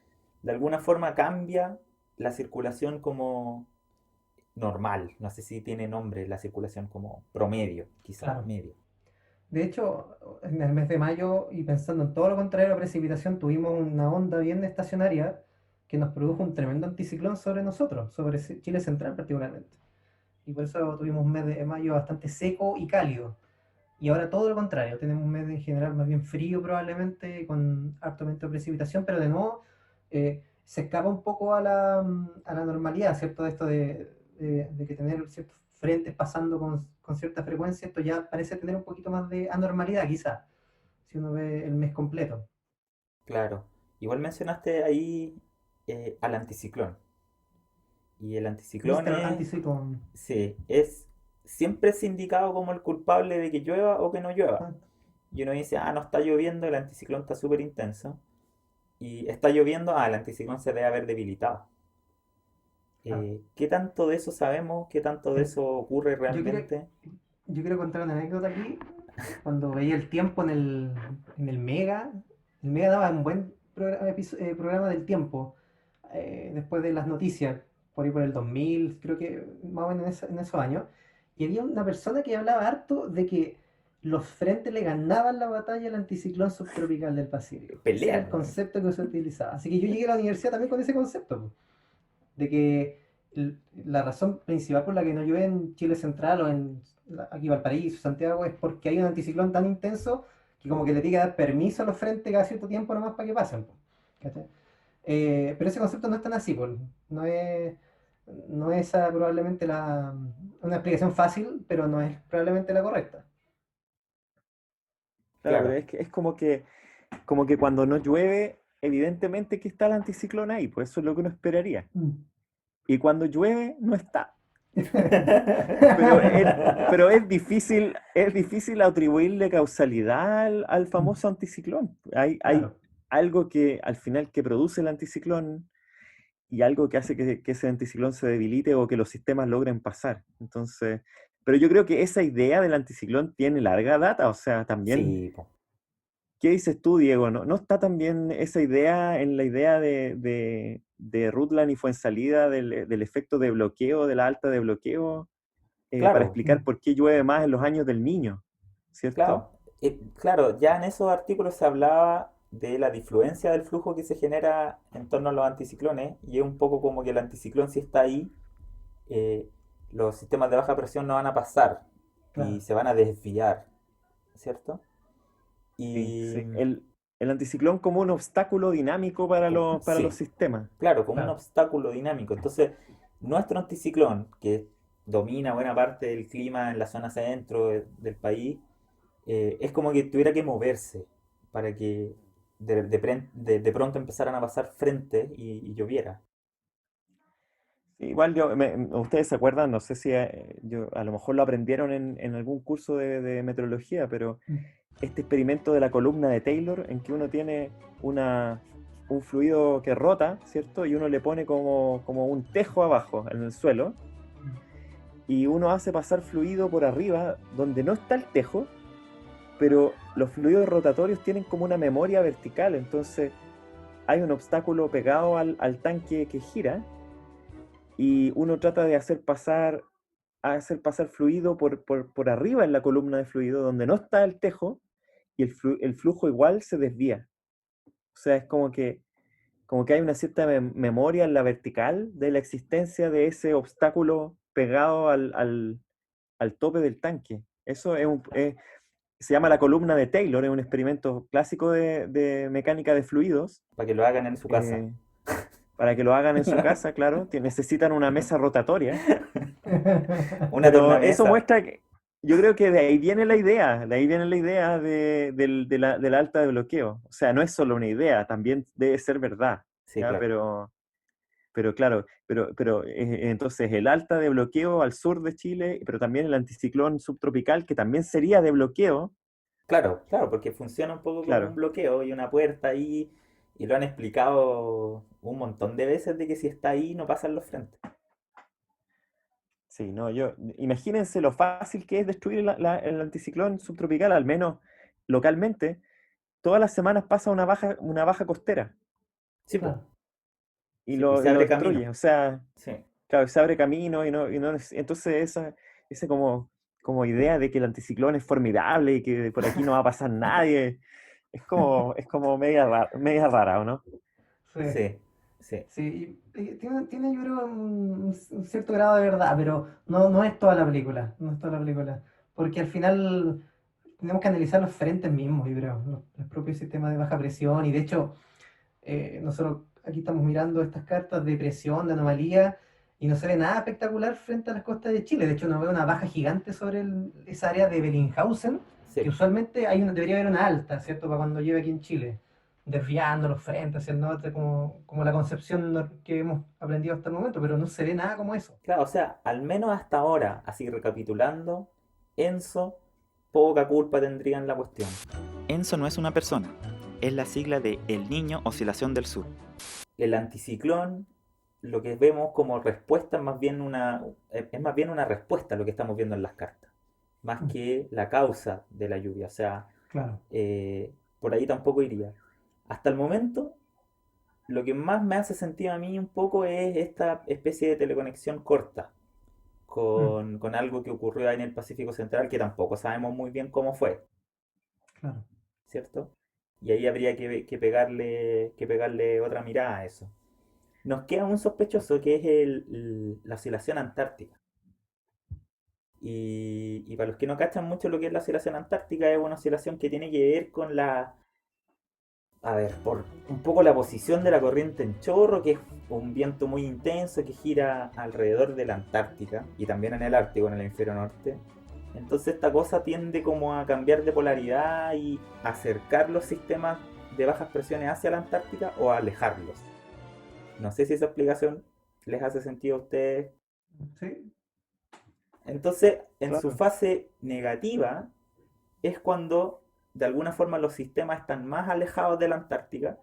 de alguna forma cambia la circulación como normal. No sé si tiene nombre la circulación como promedio, quizá, Claro. medio. De hecho, en el mes de mayo, y pensando en todo lo contrario a la precipitación, tuvimos una onda bien estacionaria que nos produjo un tremendo anticiclón sobre nosotros, sobre Chile Central particularmente. Y por eso tuvimos un mes de mayo bastante seco y cálido. Y ahora todo lo contrario, tenemos un mes en general más bien frío probablemente, con harto aumento de precipitación, pero de nuevo se escapa un poco a la normalidad, ¿cierto? Esto de que tener ciertos frentes pasando con cierta frecuencia, esto ya parece tener un poquito más de anormalidad quizás, si uno ve el mes completo. Claro. Igual mencionaste ahí al anticiclón. Y el anticiclón Mr. es, Anticiclone. sí, siempre es indicado como el culpable de que llueva o que no llueva. Ah, Y uno dice, no está lloviendo, el anticiclón está súper intenso. Y está lloviendo, el anticiclón se debe haber debilitado. claro. ¿Qué tanto de eso sabemos? ¿Qué tanto de eso ocurre Yo quiero, realmente? yo quiero contar una anécdota aquí. Cuando veía el tiempo en el Mega daba un buen programa del tiempo, después de las noticias, por ahí por el 2000, creo que más o menos en esos años, y había una persona que hablaba harto de que los frentes le ganaban la batalla al anticiclón subtropical del Pacífico. Ese era el Pelean, ¿no? concepto que se utilizaba. Así que yo llegué a la universidad también con ese concepto, po, de que la razón principal por la que no llueve en Chile Central o en aquí Valparaíso, Santiago, es porque hay un anticiclón tan intenso que como que le tiene que dar permiso a los frentes cada cierto tiempo nomás para que pasen, po, ¿cachai? Pero ese concepto no es tan así, po. No es, no es probablemente una explicación fácil, pero no es probablemente la correcta. claro, pero Claro, es como que cuando no llueve, evidentemente que está el anticiclón ahí, pues eso es lo que uno esperaría. Mm. Y cuando llueve, no está. Pero es difícil atribuirle causalidad al famoso anticiclón. Hay Claro, algo que al final que produce el anticiclón y algo que hace que ese anticiclón se debilite o que los sistemas logren pasar. Entonces, pero yo creo que esa idea del anticiclón tiene larga data, o sea, también, sí, po. ¿qué dices tú, Diego? ¿No está también esa idea en la idea de Rutland y Fuensalida del efecto de bloqueo, de la alta de bloqueo, para Claro, explicar por qué llueve más en los años del Niño, ¿cierto? claro. Claro, ya en esos artículos se hablaba de la difluencia del flujo que se genera en torno a los anticiclones y es un poco como que el anticiclón si está ahí, eh, los sistemas de baja presión no van a pasar y claro. se van a desviar, ¿cierto? Sí, Y sí. El anticiclón como un obstáculo dinámico para los sí, sistemas. claro, como un Claro. obstáculo dinámico. Entonces, nuestro anticiclón, que domina buena parte del clima en la zona centro del país, es como que tuviera que moverse para que de pronto empezaran a pasar frente y lloviera. Igual ustedes se acuerdan, no sé si a lo mejor lo aprendieron en algún curso de meteorología, pero Mm. este experimento de la columna de Taylor, en que uno tiene un fluido que rota, ¿cierto? Y uno le pone como un tejo abajo en el suelo, y uno hace pasar fluido por arriba donde no está el tejo, pero los fluidos rotatorios tienen como una memoria vertical, entonces hay un obstáculo pegado al tanque que gira, y uno trata de hacer pasar fluido por arriba en la columna de fluido donde no está el tejo, y el flujo igual se desvía. O sea, es como que hay una cierta memoria en la vertical de la existencia de ese obstáculo pegado al tope del tanque. Eso se llama la columna de Taylor, es un experimento clásico de mecánica de fluidos. Para que lo hagan en su casa. eh, para que lo hagan en su casa, claro, necesitan una mesa rotatoria, Una pero eso tornamesa. muestra que yo creo que de ahí viene la idea, de la alta de bloqueo. O sea, no es solo una idea, también debe ser verdad, Sí, ¿ya? claro. Pero claro, entonces el alta de bloqueo al sur de Chile, pero también el anticiclón subtropical, que también sería de bloqueo, Claro, claro, porque funciona un poco como un claro. bloqueo y una puerta ahí, y lo han explicado un montón de veces de que si está ahí no pasan los frentes. Sí, no, imagínense lo fácil que es destruir el anticiclón subtropical, al menos localmente. Todas las semanas pasa una baja costera Sí, pues, Claro, y sí, y se y lo abre camino. destruye. O sea, Sí, claro, se abre camino entonces esa como idea de que el anticiclón es formidable y que por aquí no va a pasar nadie, es como media rara, ¿o no? sí. sí, sí. Sí, y tiene yo creo un cierto grado de verdad, pero no es toda la película, no es toda la película, porque al final tenemos que analizar los frentes mismos, yo creo, los propios sistemas de baja presión, y de hecho nosotros aquí estamos mirando estas cartas de presión, de anomalía, y no se ve nada espectacular frente a las costas de Chile, de hecho no veo una baja gigante sobre esa área de Bellinghausen, que Sí. usualmente debería haber una alta, ¿cierto? Para cuando llueve aquí en Chile, desviando los frentes hacia el norte, como la concepción que hemos aprendido hasta el momento, pero no se ve nada como eso. Claro, o sea, al menos hasta ahora, así recapitulando, Enzo poca culpa tendría en la cuestión. Enzo no es una persona, es la sigla de El Niño Oscilación del Sur. El anticiclón, lo que vemos como respuesta es más bien una respuesta a lo que estamos viendo en las cartas, más Mm, que la causa de la lluvia. O sea, claro. por ahí tampoco iría. Hasta el momento, lo que más me hace sentido a mí un poco es esta especie de teleconexión corta Mm, con algo que ocurrió ahí en el Pacífico Central, que tampoco sabemos muy bien cómo fue, claro. ¿cierto? Y ahí habría que pegarle otra mirada a eso. Nos queda un sospechoso que es la oscilación antártica. Y para los que no cachan mucho lo que es la oscilación antártica, es una oscilación que tiene que ver con a ver, por un poco la posición de la corriente en chorro, que es un viento muy intenso que gira alrededor de la Antártica y también en el Ártico, en el hemisferio norte. Entonces esta cosa tiende como a cambiar de polaridad y acercar los sistemas de bajas presiones hacia la Antártica o a alejarlos. No sé si esa explicación les hace sentido a ustedes. Sí, Entonces, en su Claro. fase negativa es cuando de alguna forma los sistemas están más alejados de la Antártica.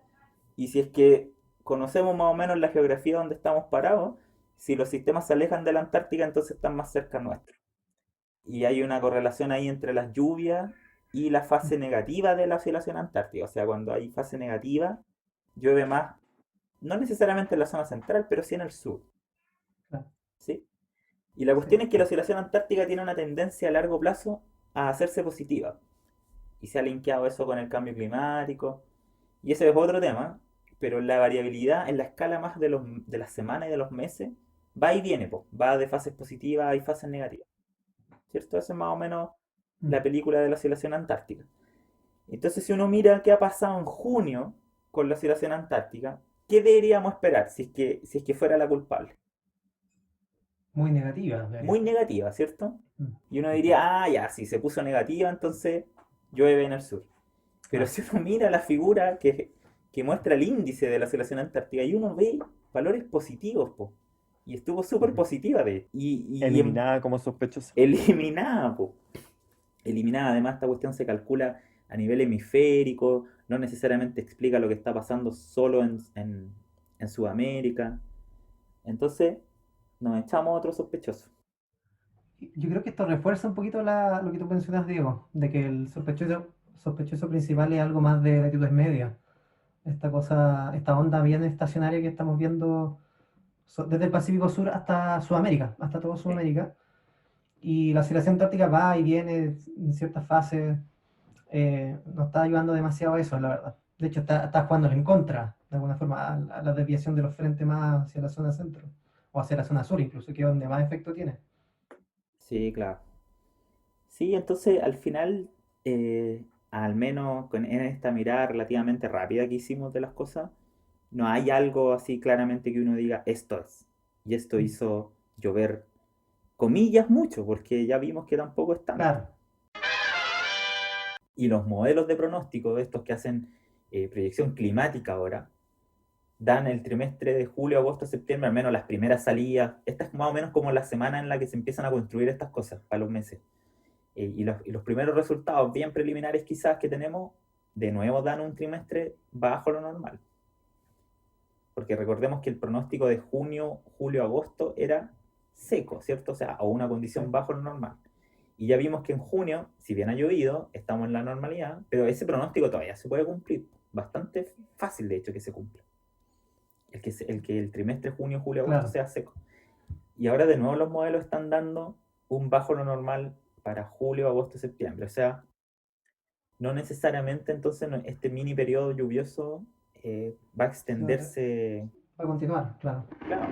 Y si es que conocemos más o menos la geografía donde estamos parados, si los sistemas se alejan de la Antártica, entonces están más cerca nuestro. Y hay una correlación ahí entre las lluvias y la fase negativa de la oscilación antártica. O sea, cuando hay fase negativa, llueve más, no necesariamente en la zona central, pero sí en el sur. claro. ¿Sí? Y la cuestión Sí. es que la oscilación antártica tiene una tendencia a largo plazo a hacerse positiva. Y se ha linkeado eso con el cambio climático. Y ese es otro tema, pero la variabilidad en la escala más de las semanas y de los meses va y viene, po. Va de fases positivas y fases negativas. ¿Cierto? Esa es más o menos Mm. la película de la oscilación antártica. Entonces, si uno mira qué ha pasado en junio con la oscilación antártica, ¿qué deberíamos esperar si es que fuera la culpable? Muy negativa, debería Muy ser. negativa, ¿cierto? Mm, Y uno diría, ah, ya, si se puso negativa, entonces llueve en el sur. Pero claro. si uno mira la figura que muestra el índice de la oscilación antártica y uno ve valores positivos, po. Y estuvo súper Ujú. positiva Eliminada como sospechosa. eliminada, po. Eliminada, además esta cuestión se calcula a nivel hemisférico, no necesariamente explica lo que está pasando solo en Sudamérica. Entonces, nos echamos otro sospechoso. Yo creo que esto refuerza un poquito lo que tú mencionas, Diego, de que el sospechoso principal es algo más de latitudes medias. Esta cosa, esta onda bien estacionaria que estamos viendo desde el Pacífico Sur hasta Sudamérica, hasta toda Sí. Sudamérica. Y la oscilación antártica va y viene en ciertas fases. No está ayudando demasiado a eso, la verdad. De hecho, está jugando en contra, de alguna forma, a la desviación de los frentes más hacia la zona centro, o hacia la zona sur incluso, que es donde más efecto tiene. Sí, claro. Sí, entonces al final, al menos en esta mirada relativamente rápida que hicimos de las cosas, no hay algo así claramente que uno diga, esto es. Y esto hizo llover, comillas, mucho, porque ya vimos que tampoco es tanto. Claro. Y los modelos de pronóstico de estos que hacen proyección climática ahora, dan el trimestre de julio, agosto, septiembre, al menos las primeras salidas. Esta es más o menos como la semana en la que se empiezan a construir estas cosas para los meses. Y los primeros resultados bien preliminares quizás que tenemos, de nuevo dan un trimestre bajo lo normal. Porque recordemos que el pronóstico de junio, julio, agosto era seco, ¿cierto? O sea, o una condición bajo lo normal. Y ya vimos que en junio, si bien ha llovido, estamos en la normalidad, pero ese pronóstico todavía se puede cumplir. Bastante fácil, de hecho, que se cumpla. El que el trimestre junio, julio, agosto Claro. sea seco. Y ahora de nuevo los modelos están dando un bajo lo normal para julio, agosto, septiembre. O sea, no necesariamente entonces este mini periodo lluvioso va a extenderse. Va a continuar, claro. Claro,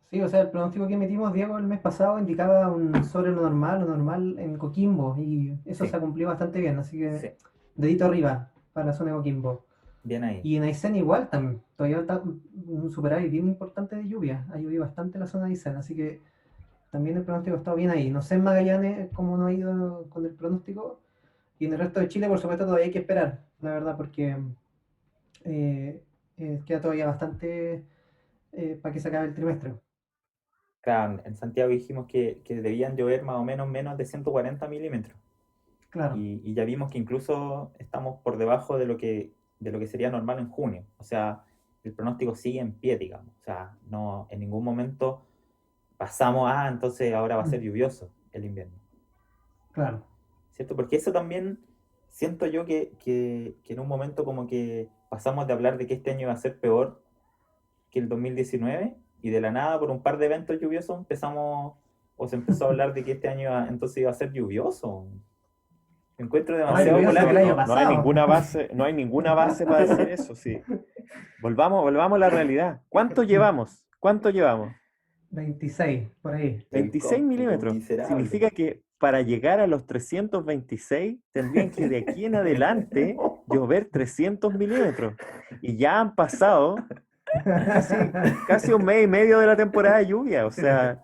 Sí, o sea, el pronóstico que emitimos, Diego, el mes pasado indicaba un sobre lo normal en Coquimbo, y eso Sí. se ha cumplido bastante bien, así que sí, dedito arriba para la zona de Coquimbo. bien ahí. Y en Aysén igual también, todavía está un superávit bien importante de lluvia, ha llovido bastante en la zona de Aysén, así que también el pronóstico ha estado bien ahí. No sé en Magallanes cómo no ha ido con el pronóstico, y en el resto de Chile, por supuesto, todavía hay que esperar, la verdad, porque queda todavía bastante para que se acabe el trimestre. Claro, en Santiago dijimos que debían llover más o menos de 140 milímetros. Claro. Y ya vimos que incluso estamos por debajo de lo que sería normal en junio. O sea, el pronóstico sigue en pie, digamos. O sea, no, en ningún momento pasamos a, entonces ahora va a ser lluvioso el invierno. Claro. ¿Cierto? Porque eso también siento yo que en un momento como que pasamos de hablar de que este año iba a ser peor que el 2019 y de la nada por un par de eventos lluviosos empezamos, o se empezó a hablar de que este año entonces iba a ser lluvioso. Me encuentro demasiado lluvioso que el volátil. año No hay pasado. ninguna base para decir eso, sí. Volvamos a la realidad. ¿Cuánto llevamos? 26, por ahí. 26 milímetros. Miserable. Significa que para llegar a los 326 tendrían que de aquí en adelante llover 300 milímetros. Y ya han pasado casi un mes y medio de la temporada de lluvia. O sea,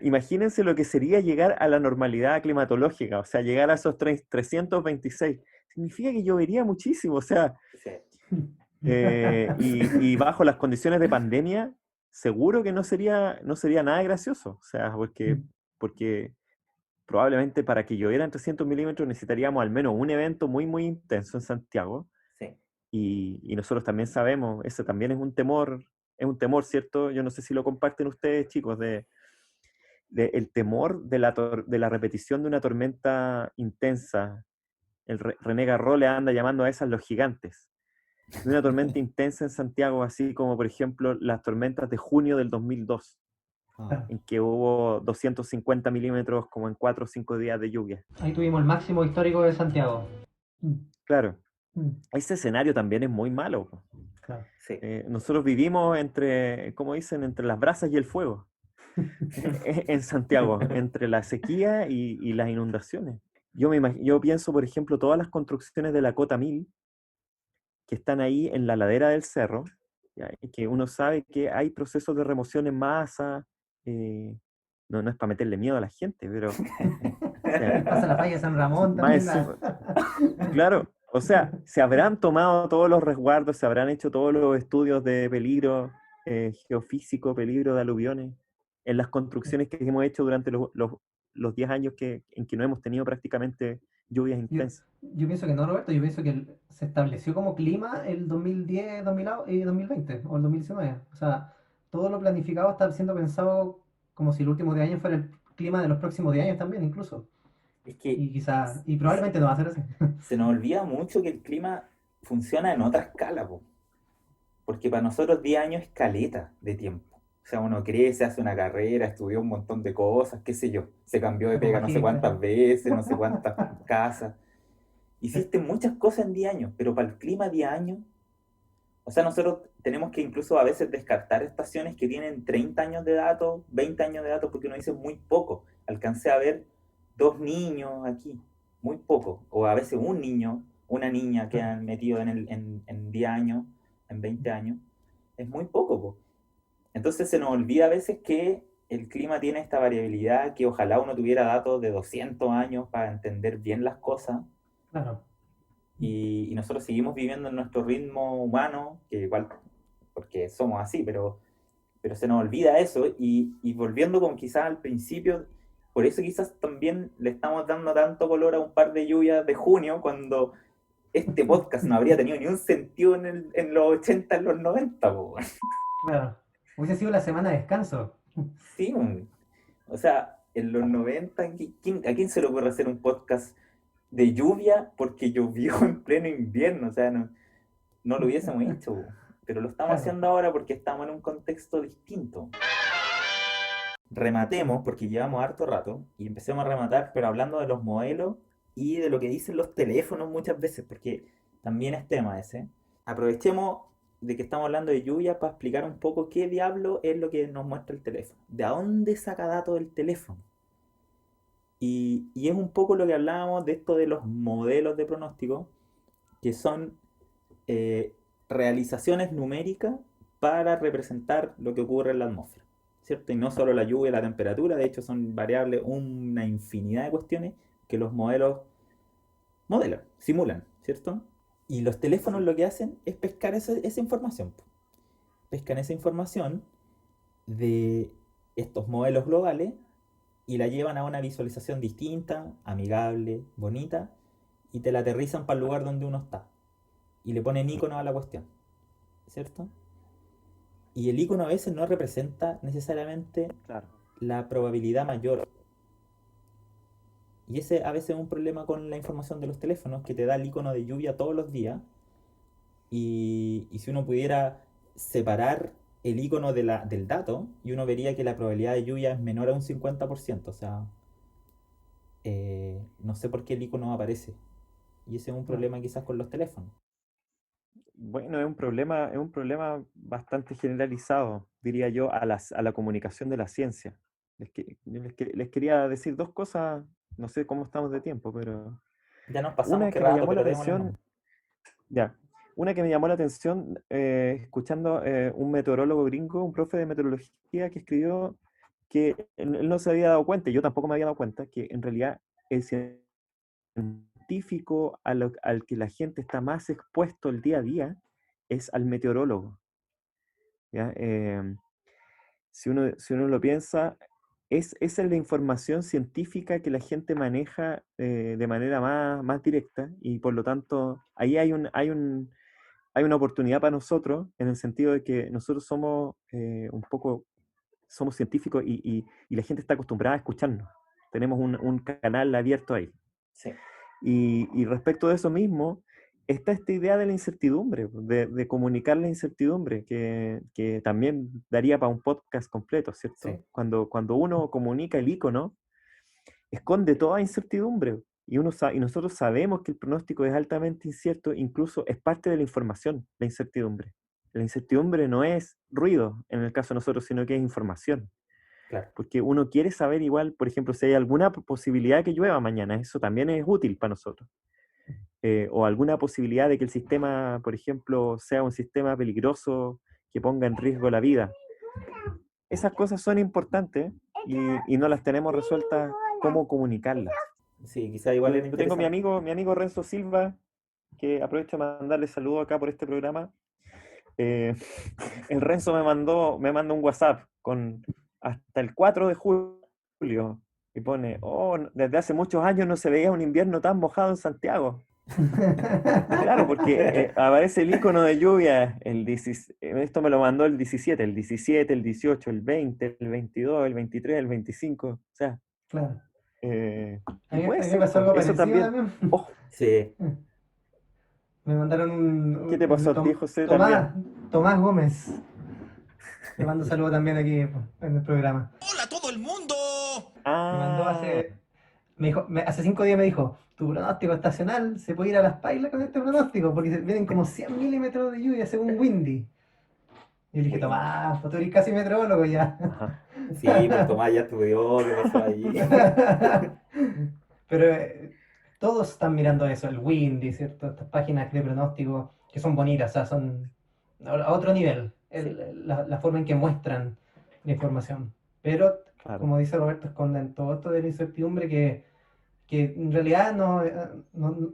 imagínense lo que sería llegar a la normalidad climatológica, o sea, llegar a esos 326. Significa que llovería muchísimo, o sea, Sí. y bajo las condiciones de pandemia, seguro que no sería nada gracioso, o sea, porque probablemente para que llovieran 300 milímetros necesitaríamos al menos un evento muy, muy intenso en Santiago, Sí. y nosotros también sabemos, ese también es un temor, ¿cierto? Yo no sé si lo comparten ustedes, chicos, el temor de la repetición de una tormenta intensa. René Garró le anda llamando a esas los gigantes. De una tormenta intensa en Santiago, así como por ejemplo las tormentas de junio del 2002, en que hubo 250 milímetros como en 4 o 5 días de lluvia. Ahí tuvimos el máximo histórico de Santiago. Claro, Mm, ese escenario también es muy malo. claro. Sí. Nosotros vivimos entre, como dicen, entre las brasas y el fuego. En Santiago, entre la sequía y las inundaciones. Yo pienso, por ejemplo, todas las construcciones de la Cota 1000 que están ahí en la ladera del cerro, ¿ya? Y que uno sabe que hay procesos de remoción en masa. No es para meterle miedo a la gente, pero... o sea, Pasa la falla de San Ramón más también. claro, o sea, se habrán tomado todos los resguardos, se habrán hecho todos los estudios de peligro geofísico, peligro de aluviones, en las construcciones que hemos hecho durante los 10 años en que no hemos tenido prácticamente lluvias intensas. Yo pienso que no, Roberto, yo pienso que se estableció como clima el 2010, 2020 o el 2019. O sea, todo lo planificado está siendo pensado como si el último 10 años fuera el clima de los próximos 10 años también, incluso. Es que Y quizás, y probablemente no va a ser así. se nos olvida mucho que el clima funciona en otra escala, po. Porque para nosotros 10 años es caleta de tiempo. O sea, uno crece, hace una carrera, estudió un montón de cosas, qué sé yo. Se cambió de pega no sé cuántas veces, no sé cuántas casas. Hiciste muchas cosas en 10 años, pero para el clima 10 años, o sea, nosotros tenemos que incluso a veces descartar estaciones que tienen 30 años de datos, 20 años de datos, porque uno dice muy poco. Alcancé a ver 2 niños aquí, muy poco, o a veces un niño, una niña que han metido en 10 años, en 20 años, es muy poco, po. Entonces se nos olvida a veces que el clima tiene esta variabilidad, que ojalá uno tuviera datos de 200 años para entender bien las cosas, Claro. y nosotros seguimos viviendo en nuestro ritmo humano, que igual, porque somos así, pero se nos olvida eso, y volviendo como quizás al principio, por eso quizás también le estamos dando tanto color a un par de lluvias de junio, cuando este podcast no habría tenido ni un sentido en los 80, en los 90, po. Claro. Hubiese sido la semana de descanso. Sí, o sea, en los 90, ¿a quién se le ocurre hacer un podcast de lluvia porque llovió en pleno invierno? O sea, no lo hubiésemos hecho, po. Pero lo estamos Claro. haciendo ahora porque estamos en un contexto distinto. Rematemos, porque llevamos harto rato, y empecemos a rematar, pero hablando de los modelos y de lo que dicen los teléfonos muchas veces, porque también es tema ese. Aprovechemos de que estamos hablando de lluvia para explicar un poco qué diablo es lo que nos muestra el teléfono. ¿De dónde saca datos el teléfono? Y es un poco lo que hablábamos de esto de los modelos de pronóstico, que son realizaciones numéricas para representar lo que ocurre en la atmósfera, ¿cierto? Y no solo la lluvia y la temperatura, de hecho son variables, una infinidad de cuestiones que los modelos modelan, simulan, ¿cierto? Y los teléfonos lo que hacen es pescar esa información, po. Pescan esa información de estos modelos globales y la llevan a una visualización distinta, amigable, bonita, y te la aterrizan para el lugar donde uno está. Y le ponen icono a la cuestión, ¿cierto? Y el icono a veces no representa necesariamente Claro. la probabilidad mayor. Y ese a veces es un problema con la información de los teléfonos, que te da el icono de lluvia todos los días. Y si uno pudiera separar el icono del dato, y uno vería que la probabilidad de lluvia es menor a un 50%. O sea, no sé por qué el icono aparece. Y ese es un problema quizás con los teléfonos. Bueno, es un problema bastante generalizado, diría yo, a la comunicación de la ciencia. Les quería decir dos cosas, no sé cómo estamos de tiempo, pero Ya nos pasamos, una qué que me rato, llamó la pero démosle atención, nomás. ya, una que me llamó la atención escuchando un meteorólogo gringo, un profe de meteorología que escribió que él no se había dado cuenta, y yo tampoco me había dado cuenta, que en realidad el científico al que la gente está más expuesto el día a día es al meteorólogo. ¿Ya? Si uno lo piensa, esa es la información científica que la gente maneja de manera más directa, y por lo tanto ahí hay una oportunidad para nosotros, en el sentido de que nosotros somos somos científicos, y la gente está acostumbrada a escucharnos. Tenemos un canal abierto ahí. Sí. Y respecto de eso mismo, está esta idea de la incertidumbre, de comunicar la incertidumbre, que también daría para un podcast completo, ¿cierto? Sí. Cuando uno comunica el icono, esconde toda incertidumbre. Y nosotros sabemos que el pronóstico es altamente incierto, incluso es parte de la información, la incertidumbre. La incertidumbre no es ruido en el caso de nosotros, sino que es información. Claro. Porque uno quiere saber igual, por ejemplo, si hay alguna posibilidad que llueva mañana, eso también es útil para nosotros. O alguna posibilidad de que el sistema, por ejemplo, sea un sistema peligroso que ponga en riesgo la vida. Esas cosas son importantes y no las tenemos resueltas cómo comunicarlas. Sí, quizás igual era Yo tengo interesante. mi amigo Renzo Silva, que aprovecho de mandarle saludos acá por este programa. El Renzo me mandó un WhatsApp con hasta el 4 de julio y pone, desde hace muchos años no se veía un invierno tan mojado en Santiago. Claro, porque aparece el icono de lluvia, esto me lo mandó el 17, el 17, el 18, el 20, el 22, el 23, el 25, o sea, Claro. y puede A mí me ser, pasó algo eso parecido también. también. Oh, Sí. Me mandaron ¿qué te pasó a ti, José, Tomás, también? Tomás Gómez. Le mando saludos también aquí en el programa. ¡Hola a todo el mundo! Me mandó Ah, hace 5 días me dijo, tu pronóstico estacional se puede ir a las pailas con este pronóstico, porque vienen como 100 milímetros de lluvia según Windy. Y le dije, Uy. Tomás, pues tú eres casi meteorólogo ya. ajá. Sí, pues Tomás ya estudió, ¿qué pasó ahí? Pero todos están mirando eso, el Windy, ¿cierto? Estas páginas de pronóstico que son bonitas, o sea, son a otro nivel, Sí, la forma en que muestran la información. Pero, Claro. como dice Roberto, esconden todo esto de la incertidumbre que en realidad no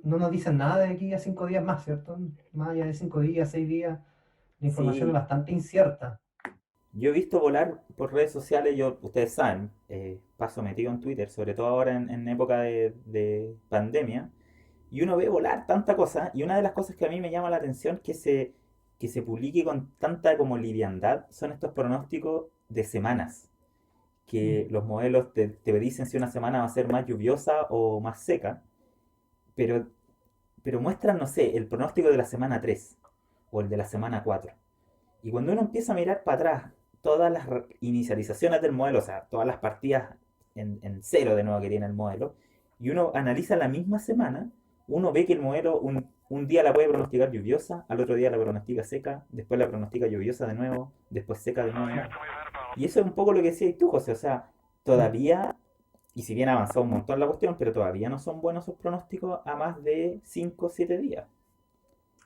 nos dicen nada de aquí a 5 días más, ¿cierto? Más allá de 5 días, 6 días, la información es sí. bastante incierta. Yo he visto volar por redes sociales, ustedes saben, paso metido en Twitter, sobre todo ahora en época de pandemia, y uno ve volar tanta cosa, y una de las cosas que a mí me llama la atención que se publique con tanta como liviandad son estos pronósticos de semanas, Mm, que los modelos te dicen si una semana va a ser más lluviosa o más seca, pero, pero muestran, no sé, el pronóstico de la semana 3 o el de la semana 4. Y cuando uno empieza a mirar para atrás todas las inicializaciones del modelo, o sea, todas las partidas en cero de nuevo que tiene el modelo, y uno analiza la misma semana, uno ve que el modelo un día la puede pronosticar lluviosa, al otro día la pronostica seca, después la pronostica lluviosa de nuevo, después seca de nuevo. Y eso es un poco lo que decías tú, José, o sea, mm, todavía, y si bien ha avanzado un montón la cuestión, pero todavía no son buenos sus pronósticos a más de 5 o 7 días.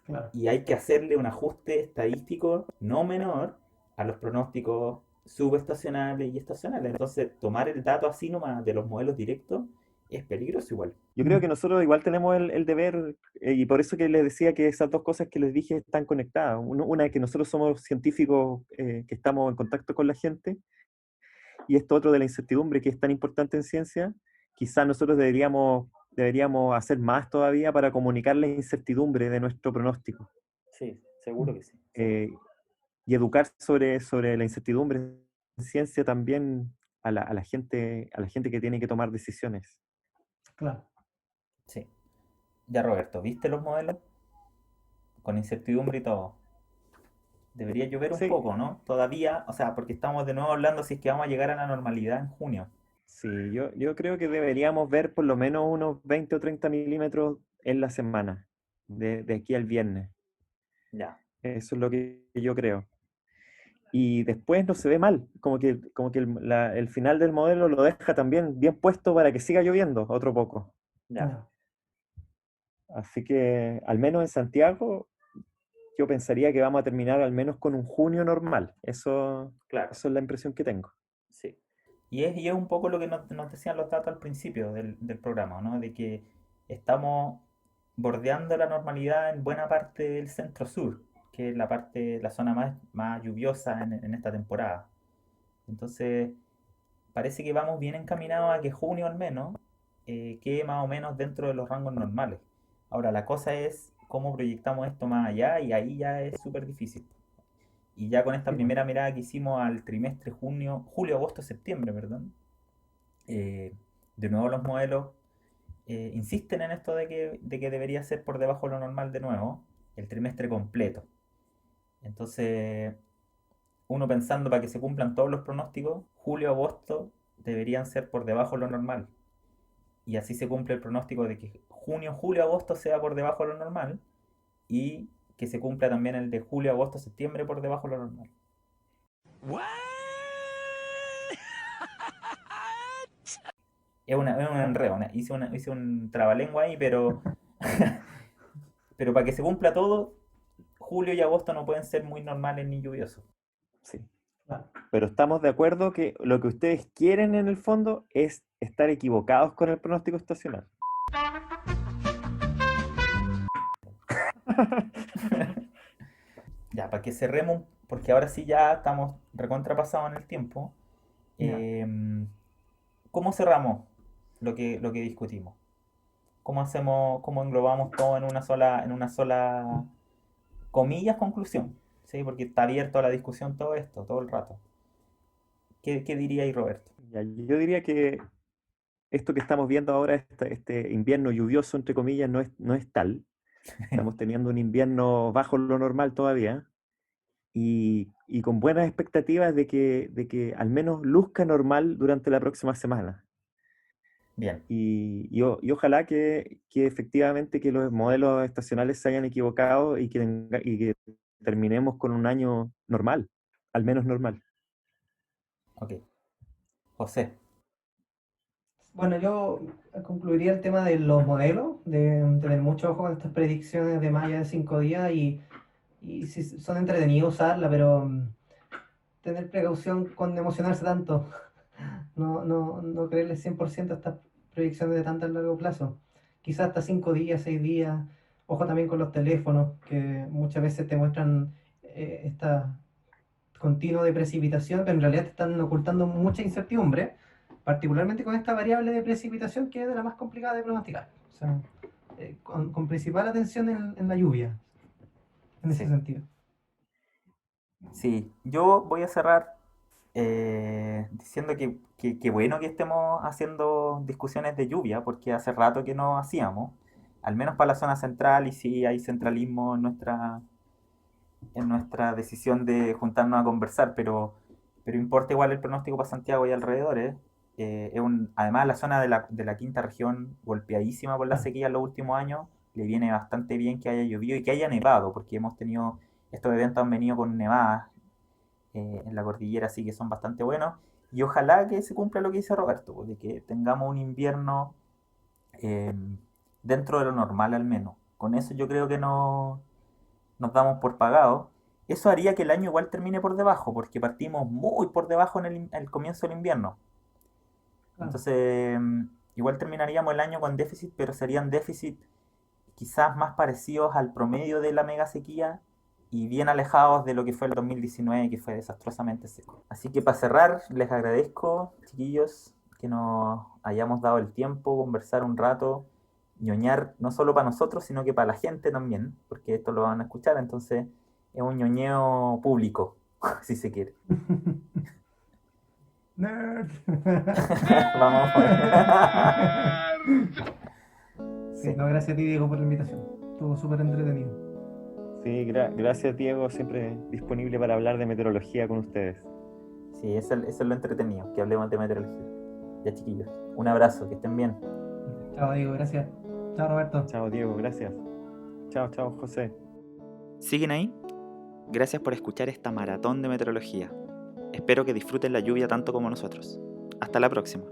claro. Y hay que hacerle un ajuste estadístico no menor a los pronósticos subestacionales y estacionales. Entonces, tomar el dato así nomás de los modelos directos es peligroso igual. Yo creo que Mm, nosotros igual tenemos el deber, y por eso que les decía que esas dos cosas que les dije están conectadas. Una es que nosotros somos científicos que estamos en contacto con la gente, y esto otro de la incertidumbre que es tan importante en ciencia. Quizás nosotros deberíamos hacer más todavía para comunicar la incertidumbre de nuestro pronóstico, Sí, seguro mm, que sí. Sí, eh, y educar sobre la incertidumbre en ciencia también a la gente que tiene que tomar decisiones. claro. sí. Ya Roberto, ¿viste los modelos? Con incertidumbre y todo. Debería llover un Sí, poco, ¿no? Todavía, o sea, porque estamos de nuevo hablando si es que vamos a llegar a la normalidad en junio. sí, yo creo que deberíamos ver por lo menos unos 20 o 30 milímetros en la semana, de aquí al viernes. Ya, Eso es lo que yo creo. Y después no se ve mal, como que el final del modelo lo deja también bien puesto para que siga lloviendo otro poco. ya, No, Así que al menos en Santiago yo pensaría que vamos a terminar al menos con un junio normal. claro. Eso es la impresión que tengo. Sí. Y es un poco lo que nos decían los datos al principio del programa, ¿no? De que estamos bordeando la normalidad en buena parte del centro sur, que es la zona más lluviosa en esta temporada. Entonces, parece que vamos bien encaminados a que junio al menos quede más o menos dentro de los rangos normales. Ahora, la cosa es cómo proyectamos esto más allá y ahí ya es súper difícil. Y ya con esta sí, pues, primera mirada que hicimos al trimestre julio, agosto, septiembre, perdón, de nuevo los modelos insisten en esto de que debería ser por debajo de lo normal de nuevo, el trimestre completo. Entonces, uno pensando para que se cumplan todos los pronósticos, julio, agosto deberían ser por debajo de lo normal. Y así se cumple el pronóstico de que junio, julio, agosto sea por debajo de lo normal y que se cumpla también el de julio, agosto, septiembre por debajo de lo normal. What? Es un enredo, hice un trabalengua ahí, pero para que se cumpla todo, julio y agosto no pueden ser muy normales ni lluviosos. Sí. claro. Pero estamos de acuerdo que lo que ustedes quieren en el fondo es estar equivocados con el pronóstico estacional. Ya, para que cerremos, porque ahora sí ya estamos recontrapasados en el tiempo. Ya. em, ¿Cómo cerramos lo que discutimos? ¿Cómo hacemos, cómo englobamos todo en una sola comillas conclusión? ¿Sí? Porque está abierto a la discusión todo esto, todo el rato. ¿Qué diría ahí Roberto? Ya, yo diría que esto que estamos viendo ahora, este invierno lluvioso, entre comillas, no es tal. Estamos teniendo un invierno bajo lo normal todavía, y con buenas expectativas de que al menos luzca normal durante la próxima semana. Bien, Y ojalá que efectivamente que los modelos estacionales se hayan equivocado y que terminemos con un año normal, al menos normal. ok. José, Bueno, yo concluiría el tema de los modelos, de tener mucho ojo con estas predicciones de más allá de 5 días y si son entretenidos usarla, pero tener precaución con emocionarse tanto, no creerle 100% a estas predicciones de tan largo plazo. Quizás hasta 5 días, 6 días. Ojo también con los teléfonos, que muchas veces te muestran esta continuo de precipitación, pero en realidad te están ocultando mucha incertidumbre, particularmente con esta variable de precipitación que es de la más complicada de pronosticar. O sea, con principal atención en la lluvia, en ese Sí. sentido. Sí, yo voy a cerrar diciendo que bueno que estemos haciendo discusiones de lluvia, porque hace rato que no hacíamos, al menos para la zona central, y sí hay centralismo en nuestra decisión de juntarnos a conversar, pero importa igual el pronóstico para Santiago y alrededores. Además, la zona de la quinta región, golpeadísima por la sequía en los últimos años, le viene bastante bien que haya llovido y que haya nevado, porque hemos tenido, estos eventos han venido con nevadas en la cordillera, así que son bastante buenos. Y ojalá que se cumpla lo que dice Roberto, pues, de que tengamos un invierno eh, dentro de lo normal al menos. Con eso yo creo que no, nos damos por pagados. Eso haría que el año igual termine por debajo, porque partimos muy por debajo en el comienzo del invierno. Ah, Entonces, igual terminaríamos el año con déficit, pero serían déficit quizás más parecidos al promedio de la mega sequía y bien alejados de lo que fue el 2019, que fue desastrosamente seco. Así que para cerrar, les agradezco, chiquillos, que nos hayamos dado el tiempo, conversar un rato, ñoñar no solo para nosotros, sino que para la gente también, porque esto lo van a escuchar, entonces es un ñoñeo público, si se quiere. Nerd. Vamos. Sí, Sí, no, gracias a ti, Diego, por la invitación. Estuvo súper entretenido. Sí, gracias Diego, siempre disponible para hablar de meteorología con ustedes. sí, eso es lo entretenido, que hablemos de meteorología. Ya, chiquillos, un abrazo, que estén bien. Chao, Diego, gracias. Chao, Roberto. Chao Diego, gracias. Chao, chao José. ¿Siguen ahí? Gracias por escuchar esta maratón de meteorología. Espero que disfruten la lluvia tanto como nosotros. Hasta la próxima.